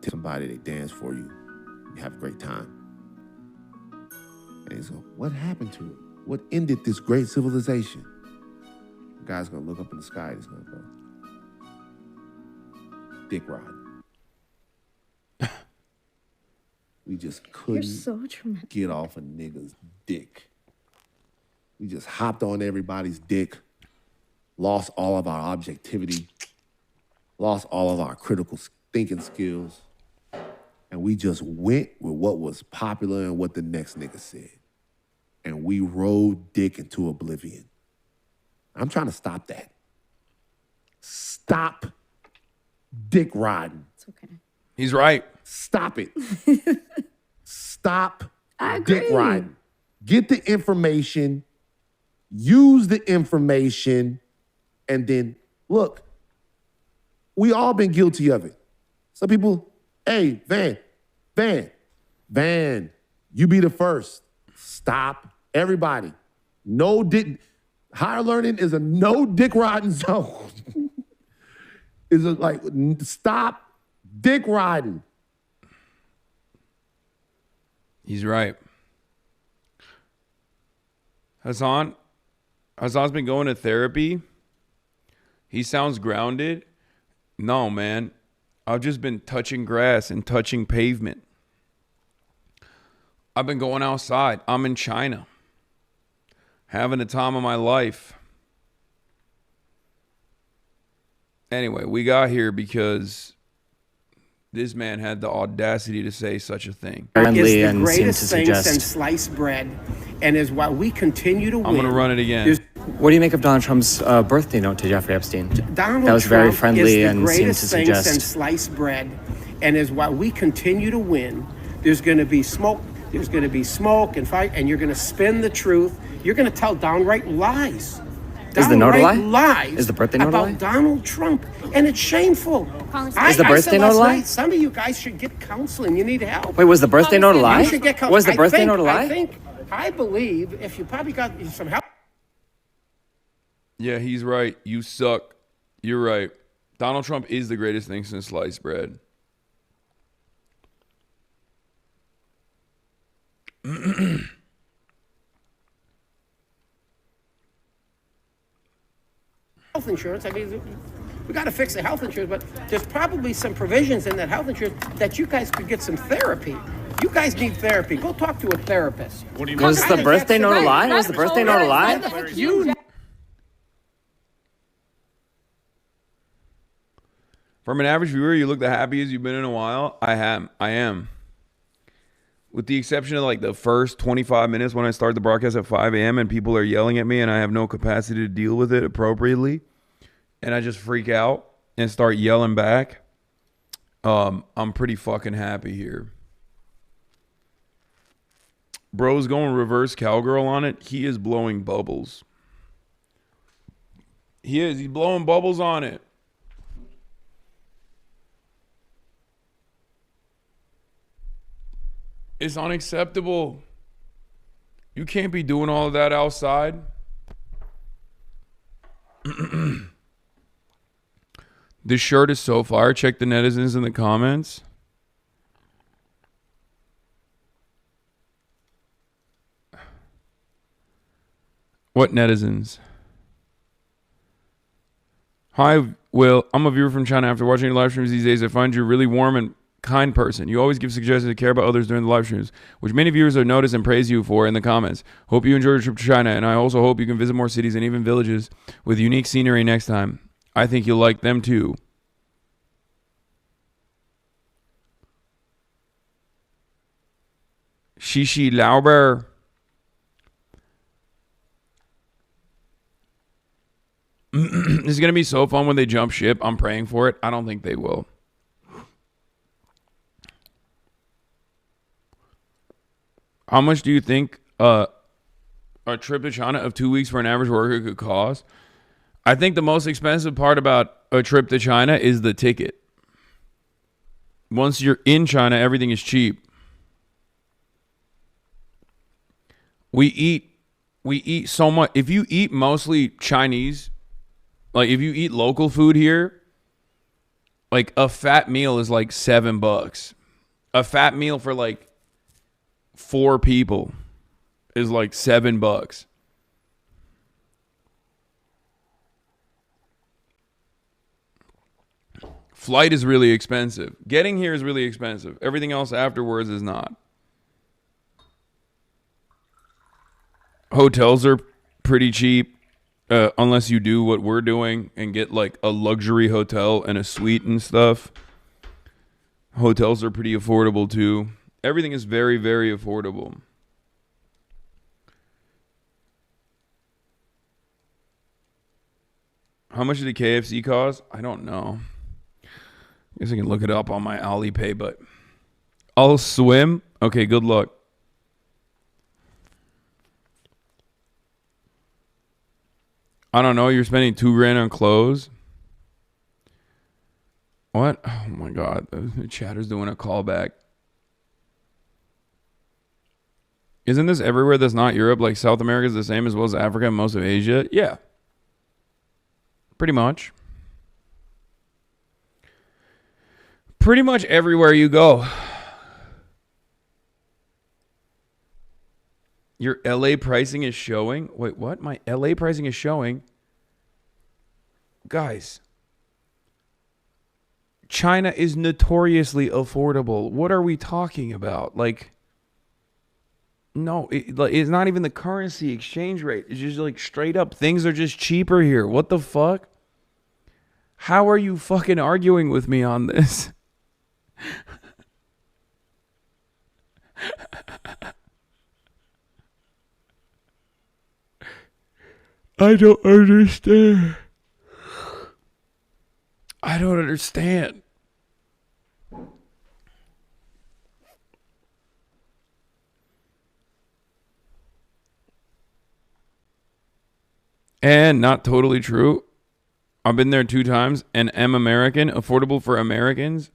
[SPEAKER 8] Somebody, they dance for you. You have a great time. And he's going, what happened to it? What ended this great civilization? The guy's going to look up in the sky. He's going to go, dick riding. We just couldn't get off a nigga's dick. We just hopped on everybody's dick, lost all of our objectivity, lost all of our critical thinking skills, and we just went with what was popular and what the next nigga said. And we rode dick into oblivion. I'm trying to stop that. Stop dick riding.
[SPEAKER 9] It's okay.
[SPEAKER 1] He's right.
[SPEAKER 8] Stop it. Stop dick riding. Get the information, use the information, and then, look, we all been guilty of it. Some people, hey, Van, you be the first. Stop, everybody. No dick. Higher learning is a no dick riding zone. Is it like, stop dick riding.
[SPEAKER 1] He's right. Hassan's been going to therapy. He sounds grounded. No, man. I've just been touching grass and touching pavement. I've been going outside. I'm in China. Having the time of my life. Anyway, we got here because this man had the audacity to say such a thing.
[SPEAKER 7] Friendly and greatest thing since sliced bread, and is why we continue to win.
[SPEAKER 1] I'm going to run it again.
[SPEAKER 6] What do you make of Donald Trump's birthday note to Jeffrey Epstein?
[SPEAKER 7] Donald
[SPEAKER 6] that was
[SPEAKER 7] Trump
[SPEAKER 6] very friendly
[SPEAKER 7] is the
[SPEAKER 6] and seemed to
[SPEAKER 7] greatest thing
[SPEAKER 6] suggest
[SPEAKER 7] since sliced bread, and is why we continue to win. There's going to be smoke. There's going to be smoke and fight, and you're going to spin the truth. You're going to tell downright lies.
[SPEAKER 6] Is the note a lie?
[SPEAKER 7] Lies
[SPEAKER 6] is the birthday note a lie?
[SPEAKER 7] About Donald Trump, and it's shameful.
[SPEAKER 6] Is the birthday note a lie?
[SPEAKER 7] Some of you guys should get counseling. You need help.
[SPEAKER 6] Wait, was the birthday note a lie?
[SPEAKER 7] You should get counseling.
[SPEAKER 6] Was the birthday note a lie?
[SPEAKER 7] I believe if you probably got some help.
[SPEAKER 1] Yeah, he's right. You suck. You're right. Donald Trump is the greatest thing since sliced bread.
[SPEAKER 7] Health insurance. I mean, we got to fix the health insurance, but there's probably some provisions in that health insurance that you guys could get some therapy. You guys need therapy. Go talk to a therapist.
[SPEAKER 6] What do you mean? Was the birthday note a lie? Was the birthday note a lie?
[SPEAKER 1] From an average viewer, you look the happiest you've been in a while. I am. With the exception of like the first 25 minutes when I start the broadcast at 5 a.m. and people are yelling at me and I have no capacity to deal with it appropriately. And I just freak out and start yelling back. I'm pretty fucking happy here. Bro's going reverse cowgirl on it. He is blowing bubbles. He is. He's blowing bubbles on it. It's unacceptable. You can't be doing all of that outside. This shirt is so fire. Check the netizens in the comments. What netizens? Hi, Will. I'm a viewer from China. After watching your live streams these days, I find you a really warm and kind person. You always give suggestions to care about others during the live streams, which many viewers have noticed and praise you for in the comments. Hope you enjoy your trip to China, and I also hope you can visit more cities and even villages with unique scenery next time. I think you'll like them too. Shishi Lauber. This is going to be so fun when they jump ship. I'm praying for it. I don't think they will. How much do you think a trip to China of 2 weeks for an average worker could cost? I think the most expensive part about a trip to China is the ticket. Once you're in China, everything is cheap. We eat so much. If you eat mostly Chinese, like if you eat local food here, like a fat meal is like $7. A fat meal for like 4 people is like $7. Flight is really expensive. Getting here is really expensive. Everything else afterwards is not. Hotels are pretty cheap, unless you do what we're doing and get like a luxury hotel and a suite and stuff. Hotels are pretty affordable too. Everything is very, very affordable. How much did the KFC cost? I don't know. I guess I can look it up on my Alipay, but I'll swim. Okay, good luck. I don't know. You're spending $2,000 on clothes. What? Oh my God. The chatter's doing a callback. Isn't this everywhere that's not Europe? Like South America is the same as well as Africa and most of Asia? Yeah. Pretty much. Pretty much everywhere you go. Your LA pricing is showing. Wait, what? My LA pricing is showing. Guys, China is notoriously affordable. What are we talking about? Like, no, it's not even the currency exchange rate. It's just like straight up. Things are just cheaper here. What the fuck? How are you fucking arguing with me on this? I don't understand. I don't understand. And not totally true. I've been there 2 times and am American. Affordable for Americans.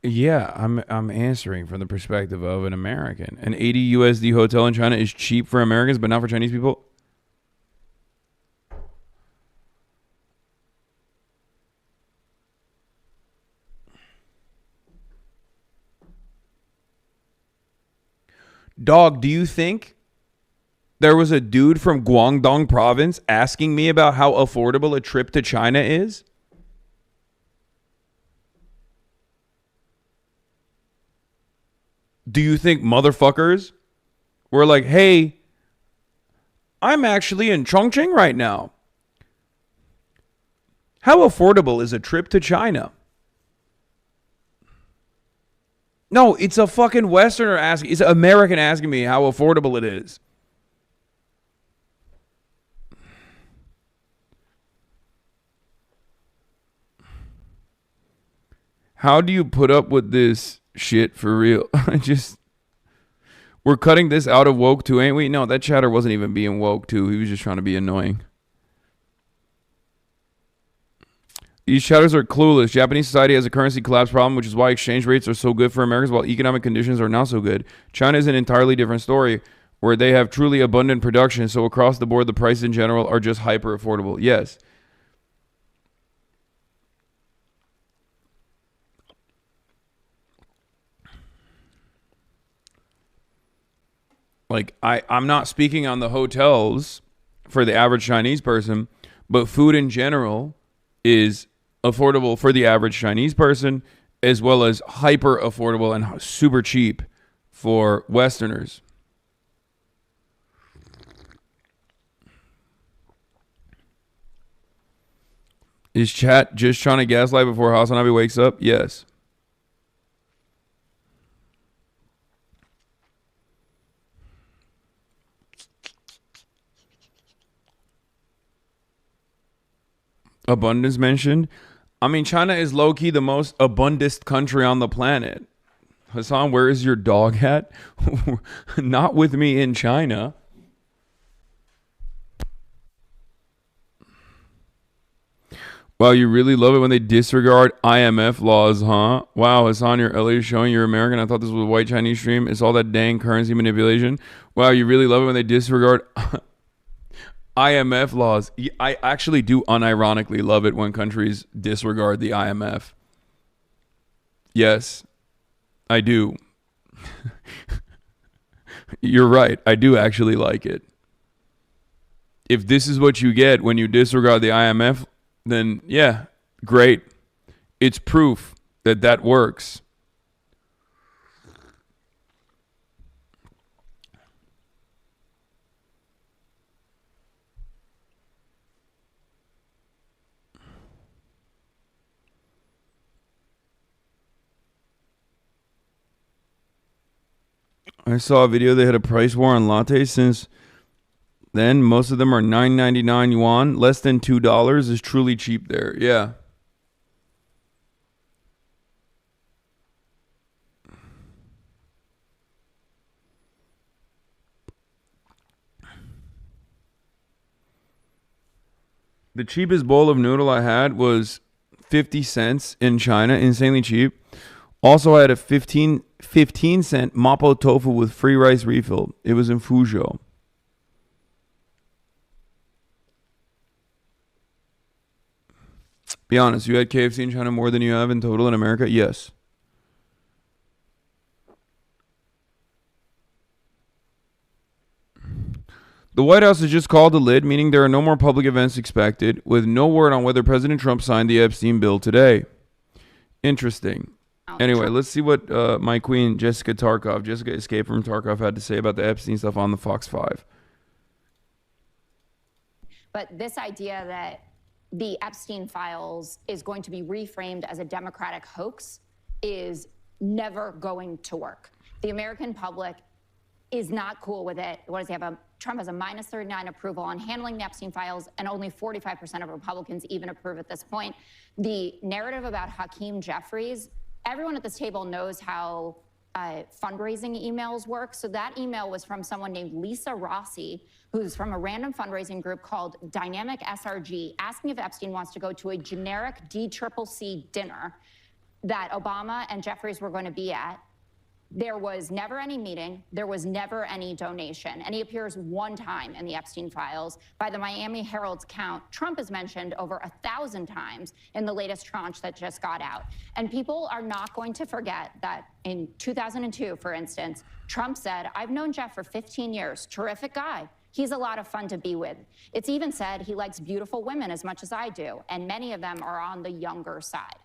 [SPEAKER 1] Yeah, I'm answering from the perspective of an American. An 80 USD hotel in China is cheap for Americans, but not for Chinese people. Dog, do you think there was a dude from Guangdong province asking me about how affordable a trip to China is? Do you think motherfuckers were like, hey, I'm actually in Chongqing right now. How affordable is a trip to China? No, it's a fucking Westerner asking. It's an American asking me how affordable it is. How do you put up with this shit for real? We're cutting this out of woke too, ain't we? No, that chatter wasn't even being woke too. He was just trying to be annoying. These chatters are clueless. Japanese society has a currency collapse problem, which is why exchange rates are so good for Americans while economic conditions are not so good. China is an entirely different story where they have truly abundant production. So across the board, the prices in general are just hyper affordable. Yes. Like, I'm not speaking on the hotels for the average Chinese person, but food in general is affordable for the average Chinese person, as well as hyper affordable and super cheap for Westerners. Is chat just trying to gaslight before Hasanabi wakes up? Yes. Abundance mentioned. I mean, China is low-key the most abundant country on the planet. Hassan, where is your dog at? Not with me in China. Wow, you really love it when they disregard IMF laws, huh? Wow, Hassan, your LA is showing you're American. I thought this was a white Chinese stream. It's all that dang currency manipulation. Wow, you really love it when they disregard IMF laws. I actually do unironically love it when countries disregard the IMF. Yes, I do. You're right. I do actually like it. If this is what you get when you disregard the IMF, then yeah, great. It's proof that that works. I saw a video they had a price war on lattes. Since then, most of them are $9.99 yuan. Less than $2 is truly cheap there. Yeah. The cheapest bowl of noodle I had was 50 cents in China. Insanely cheap. Also, I had a 15 cent mapo tofu with free rice refill. It was in Fuzhou. Be honest, you had KFC in China more than you have in total in America? Yes. The White House has just called the lid, meaning there are no more public events expected, with no word on whether President Trump signed the Epstein bill today. Interesting. Anyway, let's see what my queen, Jessica Escape from Tarkov, had to say about the Epstein stuff on the Fox 5.
[SPEAKER 9] But this idea that the Epstein files is going to be reframed as a Democratic hoax is never going to work. The American public is not cool with it. What does he have? Trump has a minus 39 approval on handling the Epstein files, and only 45% of Republicans even approve at this point. The narrative about Hakeem Jeffries, everyone at this table knows how fundraising emails work. So that email was from someone named Lisa Rossi, who's from a random fundraising group called Dynamic SRG, asking if Epstein wants to go to a generic DCCC dinner that Obama and Jeffries were going to be at. There was never any meeting. There was never any donation. And he appears one time in the Epstein files. By the Miami Herald's count, Trump is mentioned over 1,000 times in the latest tranche that just got out. And people are not going to forget that in 2002, for instance, Trump said, "I've known Jeff for 15 years. Terrific guy. He's a lot of fun to be with." It's even said he likes beautiful women as much as I do, and many of them are on the younger side.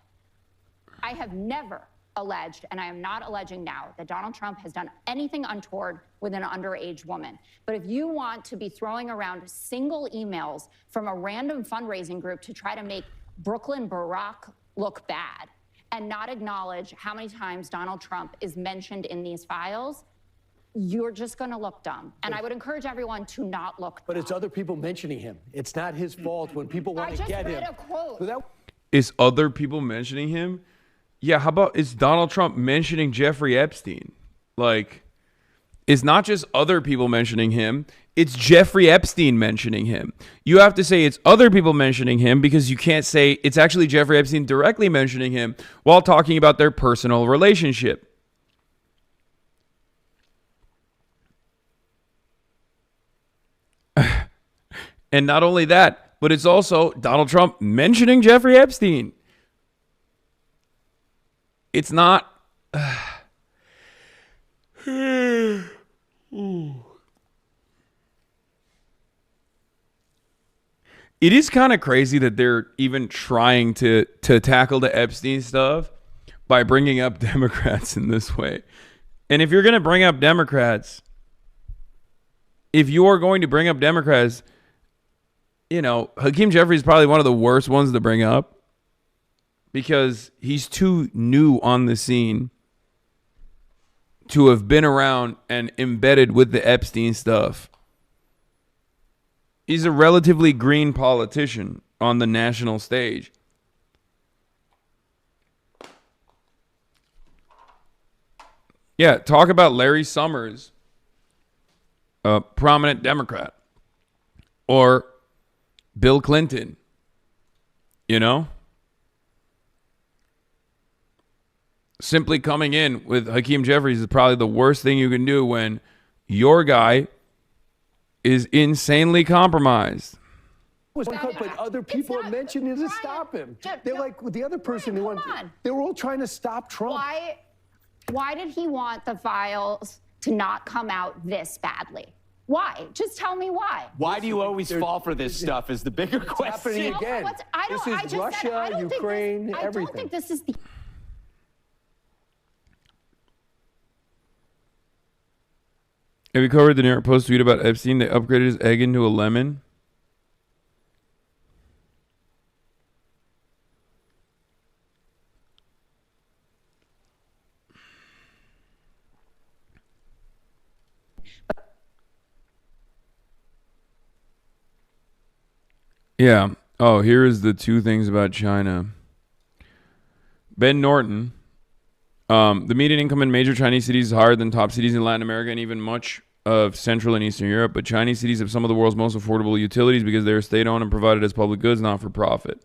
[SPEAKER 9] I have never alleged, and I am not alleging now, that Donald Trump has done anything untoward with an underage woman. But if you want to be throwing around single emails from a random fundraising group to try to make Brooklyn Barack look bad and not acknowledge how many times Donald Trump is mentioned in these files, you're just going to look dumb. And I would encourage everyone to not look dumb.
[SPEAKER 10] But it's other people mentioning him. It's not his fault when people want to get him.
[SPEAKER 9] I just read a quote.
[SPEAKER 1] Is other people mentioning him? Yeah, how about is Donald Trump mentioning Jeffrey Epstein? Like, it's not just other people mentioning him, it's Jeffrey Epstein mentioning him. You have to say it's other people mentioning him because you can't say it's actually Jeffrey Epstein directly mentioning him while talking about their personal relationship. And not only that, but it's also Donald Trump mentioning Jeffrey Epstein. It's not. It is kind of crazy that they're even trying to tackle the Epstein stuff by bringing up Democrats in this way. And if you're going to bring up Democrats, you know, Hakeem Jeffries is probably one of the worst ones to bring up, because he's too new on the scene to have been around and embedded with the Epstein stuff. He's a relatively green politician on the national stage. Yeah, talk about Larry Summers, a prominent Democrat, or Bill Clinton, you know? Simply coming in with Hakeem Jeffries is probably the worst thing you can do when your guy is insanely compromised.
[SPEAKER 10] But other people are mentioning to stop him. They're like the other person. They were all trying to stop Trump.
[SPEAKER 9] Why did he want the files to not come out this badly? Why? Just tell me why.
[SPEAKER 11] Why do you always fall for this stuff is the bigger question.
[SPEAKER 10] Happening again. This is Russia, Ukraine, everything.
[SPEAKER 9] I don't think this is the...
[SPEAKER 1] Have you covered the New York Post tweet about Epstein? They upgraded his egg into a lemon. Yeah. Oh, here is the two things about China. Ben Norton. The median income in major Chinese cities is higher than top cities in Latin America and even much of Central and Eastern Europe. But Chinese cities have some of the world's most affordable utilities because they are state-owned and provided as public goods, not for profit.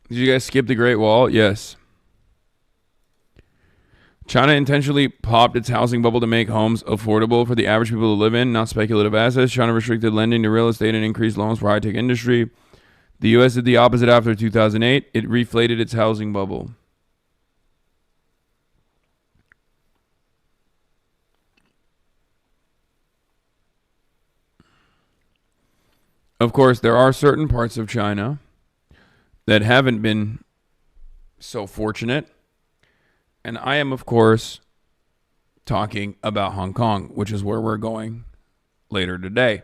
[SPEAKER 1] Did you guys skip the Great Wall? Yes. China intentionally popped its housing bubble to make homes affordable for the average people to live in, not speculative assets. China restricted lending to real estate and increased loans for high-tech industry. The U.S. did the opposite after 2008. It reflated its housing bubble. Of course, there are certain parts of China that haven't been so fortunate. And I am, of course, talking about Hong Kong, which is where we're going later today.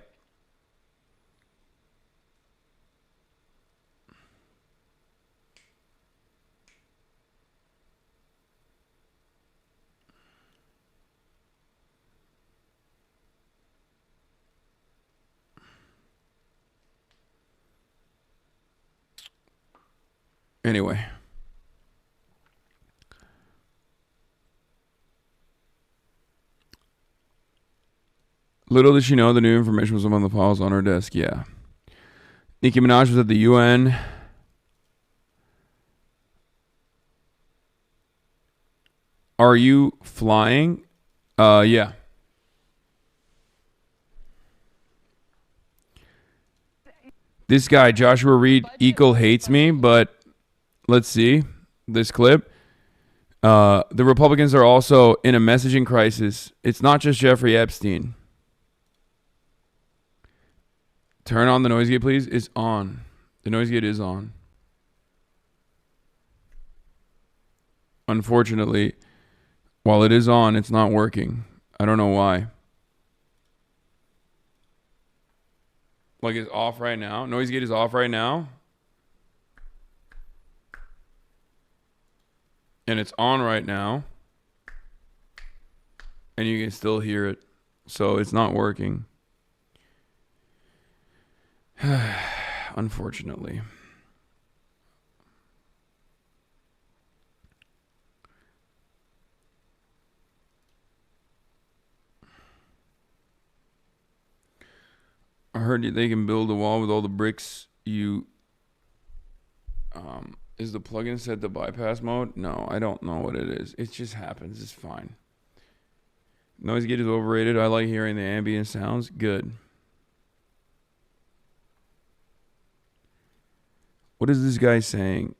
[SPEAKER 1] Anyway. Little did she know the new information was among the files on her desk. Yeah. Nicki Minaj was at the UN. Are you flying? Yeah. This guy, Joshua Reed, hates me, but let's see this clip. The Republicans are also in a messaging crisis. It's not just Jeffrey Epstein. Turn on the noise gate, please. It's on. The noise gate is on. Unfortunately, while it is on, it's not working. I don't know why. Like it's off right now. Noise gate is off right now. And it's on right now. And you can still hear it. So it's not working. Unfortunately. I heard they can build a wall with all the bricks you... Is the plugin set to bypass mode? No, I don't know what it is. It just happens. It's fine. Noise gate is overrated. I like hearing the ambient sounds. Good. What is this guy saying?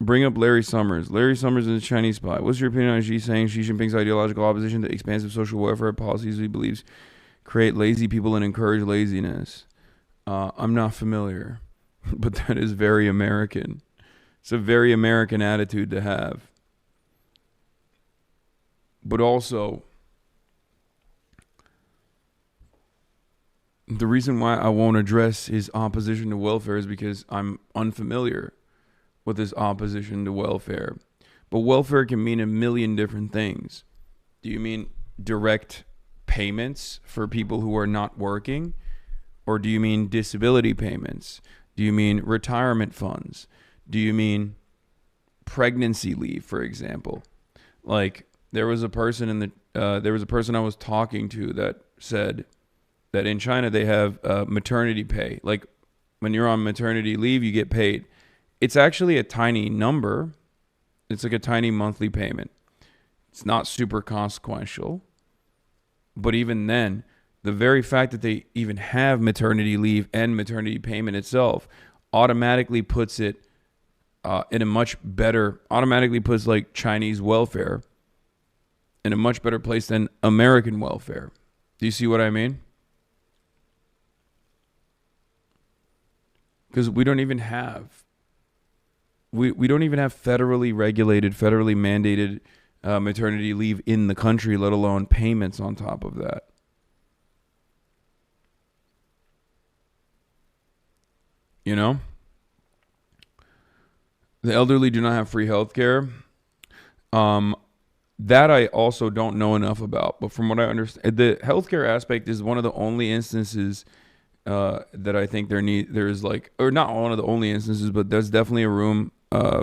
[SPEAKER 1] Bring up Larry Summers. Larry Summers is a Chinese spy. What's your opinion on Xi saying Xi Jinping's ideological opposition to expansive social welfare policies he believes create lazy people and encourage laziness? I'm not familiar, but that is very American. It's a very American attitude to have. But also, the reason why I won't address his opposition to welfare is because I'm unfamiliar with his opposition to welfare. But welfare can mean a million different things. Do you mean direct payments for people who are not working? Or do you mean disability payments? Do you mean retirement funds? Do you mean pregnancy leave, for example? Like there was a person I was talking to that said that in China they have maternity pay. Like when you're on maternity leave, you get paid. It's actually a tiny number. It's like a tiny monthly payment. It's not super consequential. But even then, the very fact that they even have maternity leave and maternity payment itself automatically puts it in a much better, automatically puts like Chinese welfare in a much better place than American welfare. Do you see what I mean? Because we don't even have federally regulated, federally mandated maternity leave in the country, let alone payments on top of that. You know? The elderly do not have free health care. That I also don't know enough about. But from what I understand, the healthcare aspect is one of the only instances that I think there's like, or not one of the only instances, but there's definitely a room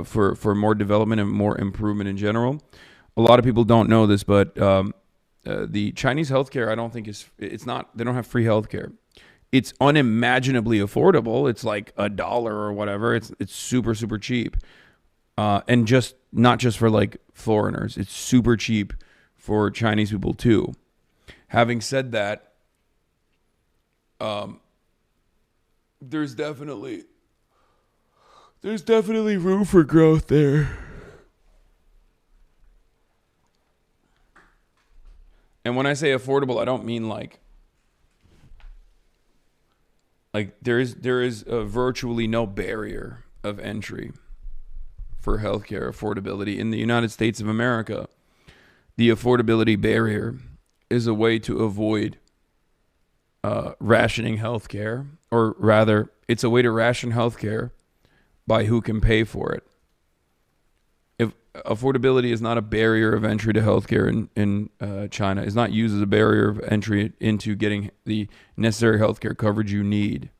[SPEAKER 1] for more development and more improvement in general. A lot of people don't know this, but the Chinese healthcare, I don't think they don't have free healthcare. It's unimaginably affordable. It's like $1 or whatever. It's super, super cheap. And just not just for like foreigners. It's super cheap for Chinese people too. Having said that, there's definitely room for growth there. And when I say affordable, I don't mean like there is virtually no barrier of entry for healthcare affordability in the United States of America. The affordability barrier is a way to avoid rationing healthcare, or rather, it's a way to ration healthcare by who can pay for it. If affordability is not a barrier of entry to healthcare in China, is not used as a barrier of entry into getting the necessary healthcare coverage you need.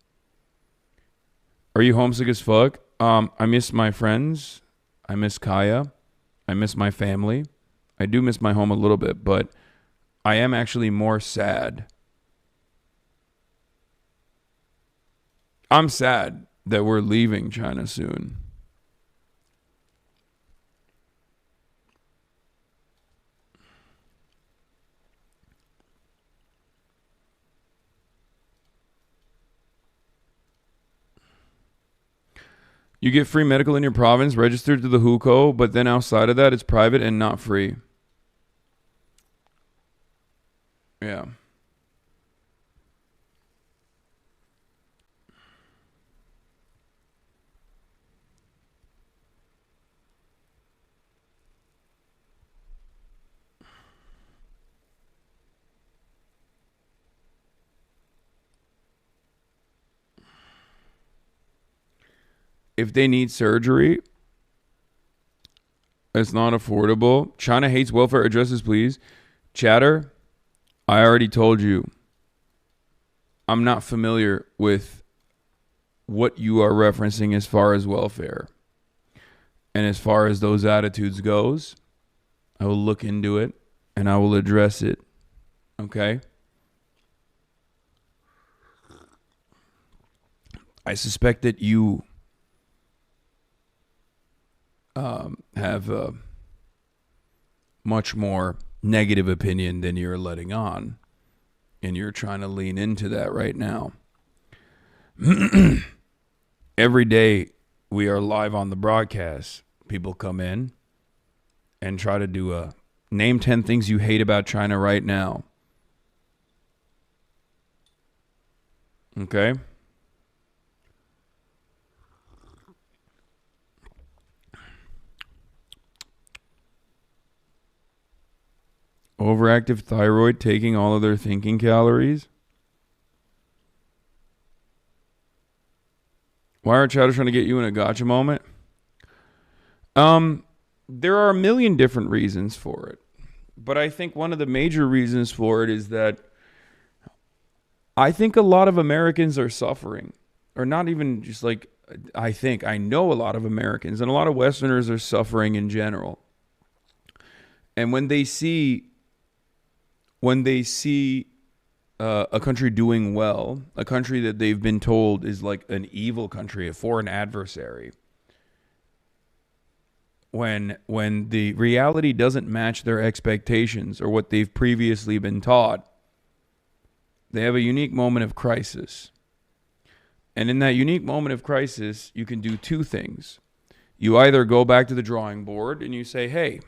[SPEAKER 1] Are you homesick as fuck? I miss my friends. I miss Kaya. I miss my family. I do miss my home a little bit, but I am actually more sad. I'm sad that we're leaving China soon. You get free medical in your province, registered to the hukou, but then outside of that, it's private and not free. Yeah. If they need surgery, it's not affordable. China hates welfare addresses, please. Chatter, I already told you. I'm not familiar with what you are referencing as far as welfare. And as far as those attitudes goes, I will look into it and I will address it. Okay? I suspect that you have a much more negative opinion than you're letting on. And you're trying to lean into that right now. Every day we are live on the broadcast. People come in and try to do a name 10 things you hate about China right now. Okay? Overactive thyroid taking all of their thinking calories. Why are chatters trying to get you in a gotcha moment? There are a million different reasons for it. But I think one of the major reasons for it is that I think a lot of Americans are suffering. Or not even just like I know a lot of Americans and a lot of Westerners are suffering in general. And when they see a country doing well, a country that they've been told is like an evil country, a foreign adversary, when the reality doesn't match their expectations or what they've previously been taught, they have a unique moment of crisis. And in that unique moment of crisis, you can do two things. You either go back to the drawing board and you say, hey,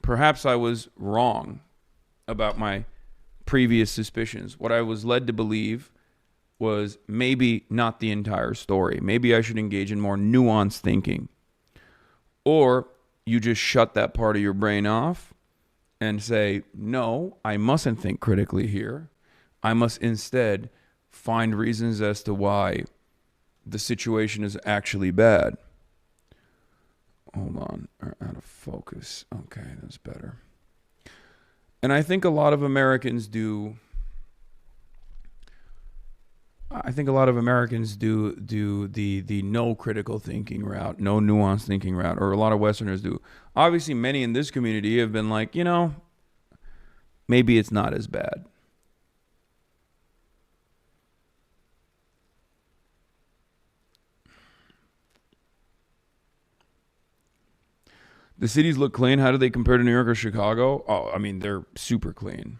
[SPEAKER 1] perhaps I was wrong about my previous suspicions. What I was led to believe was maybe not the entire story. Maybe I should engage in more nuanced thinking. Or you just shut that part of your brain off and say, no, I mustn't think critically here. I must instead find reasons as to why the situation is actually bad. Hold on, out of focus. Okay, that's better. And I think a lot of Americans do. I think a lot of Americans do the no critical thinking route, no nuanced thinking route, or a lot of Westerners do. Obviously, many in this community have been like, maybe it's not as bad. The cities look clean. How do they compare to New York or Chicago? Oh, I mean, they're super clean.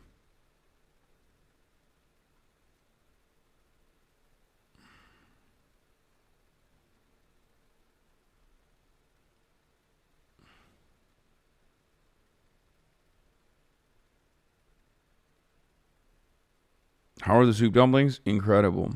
[SPEAKER 1] How are the soup dumplings? Incredible.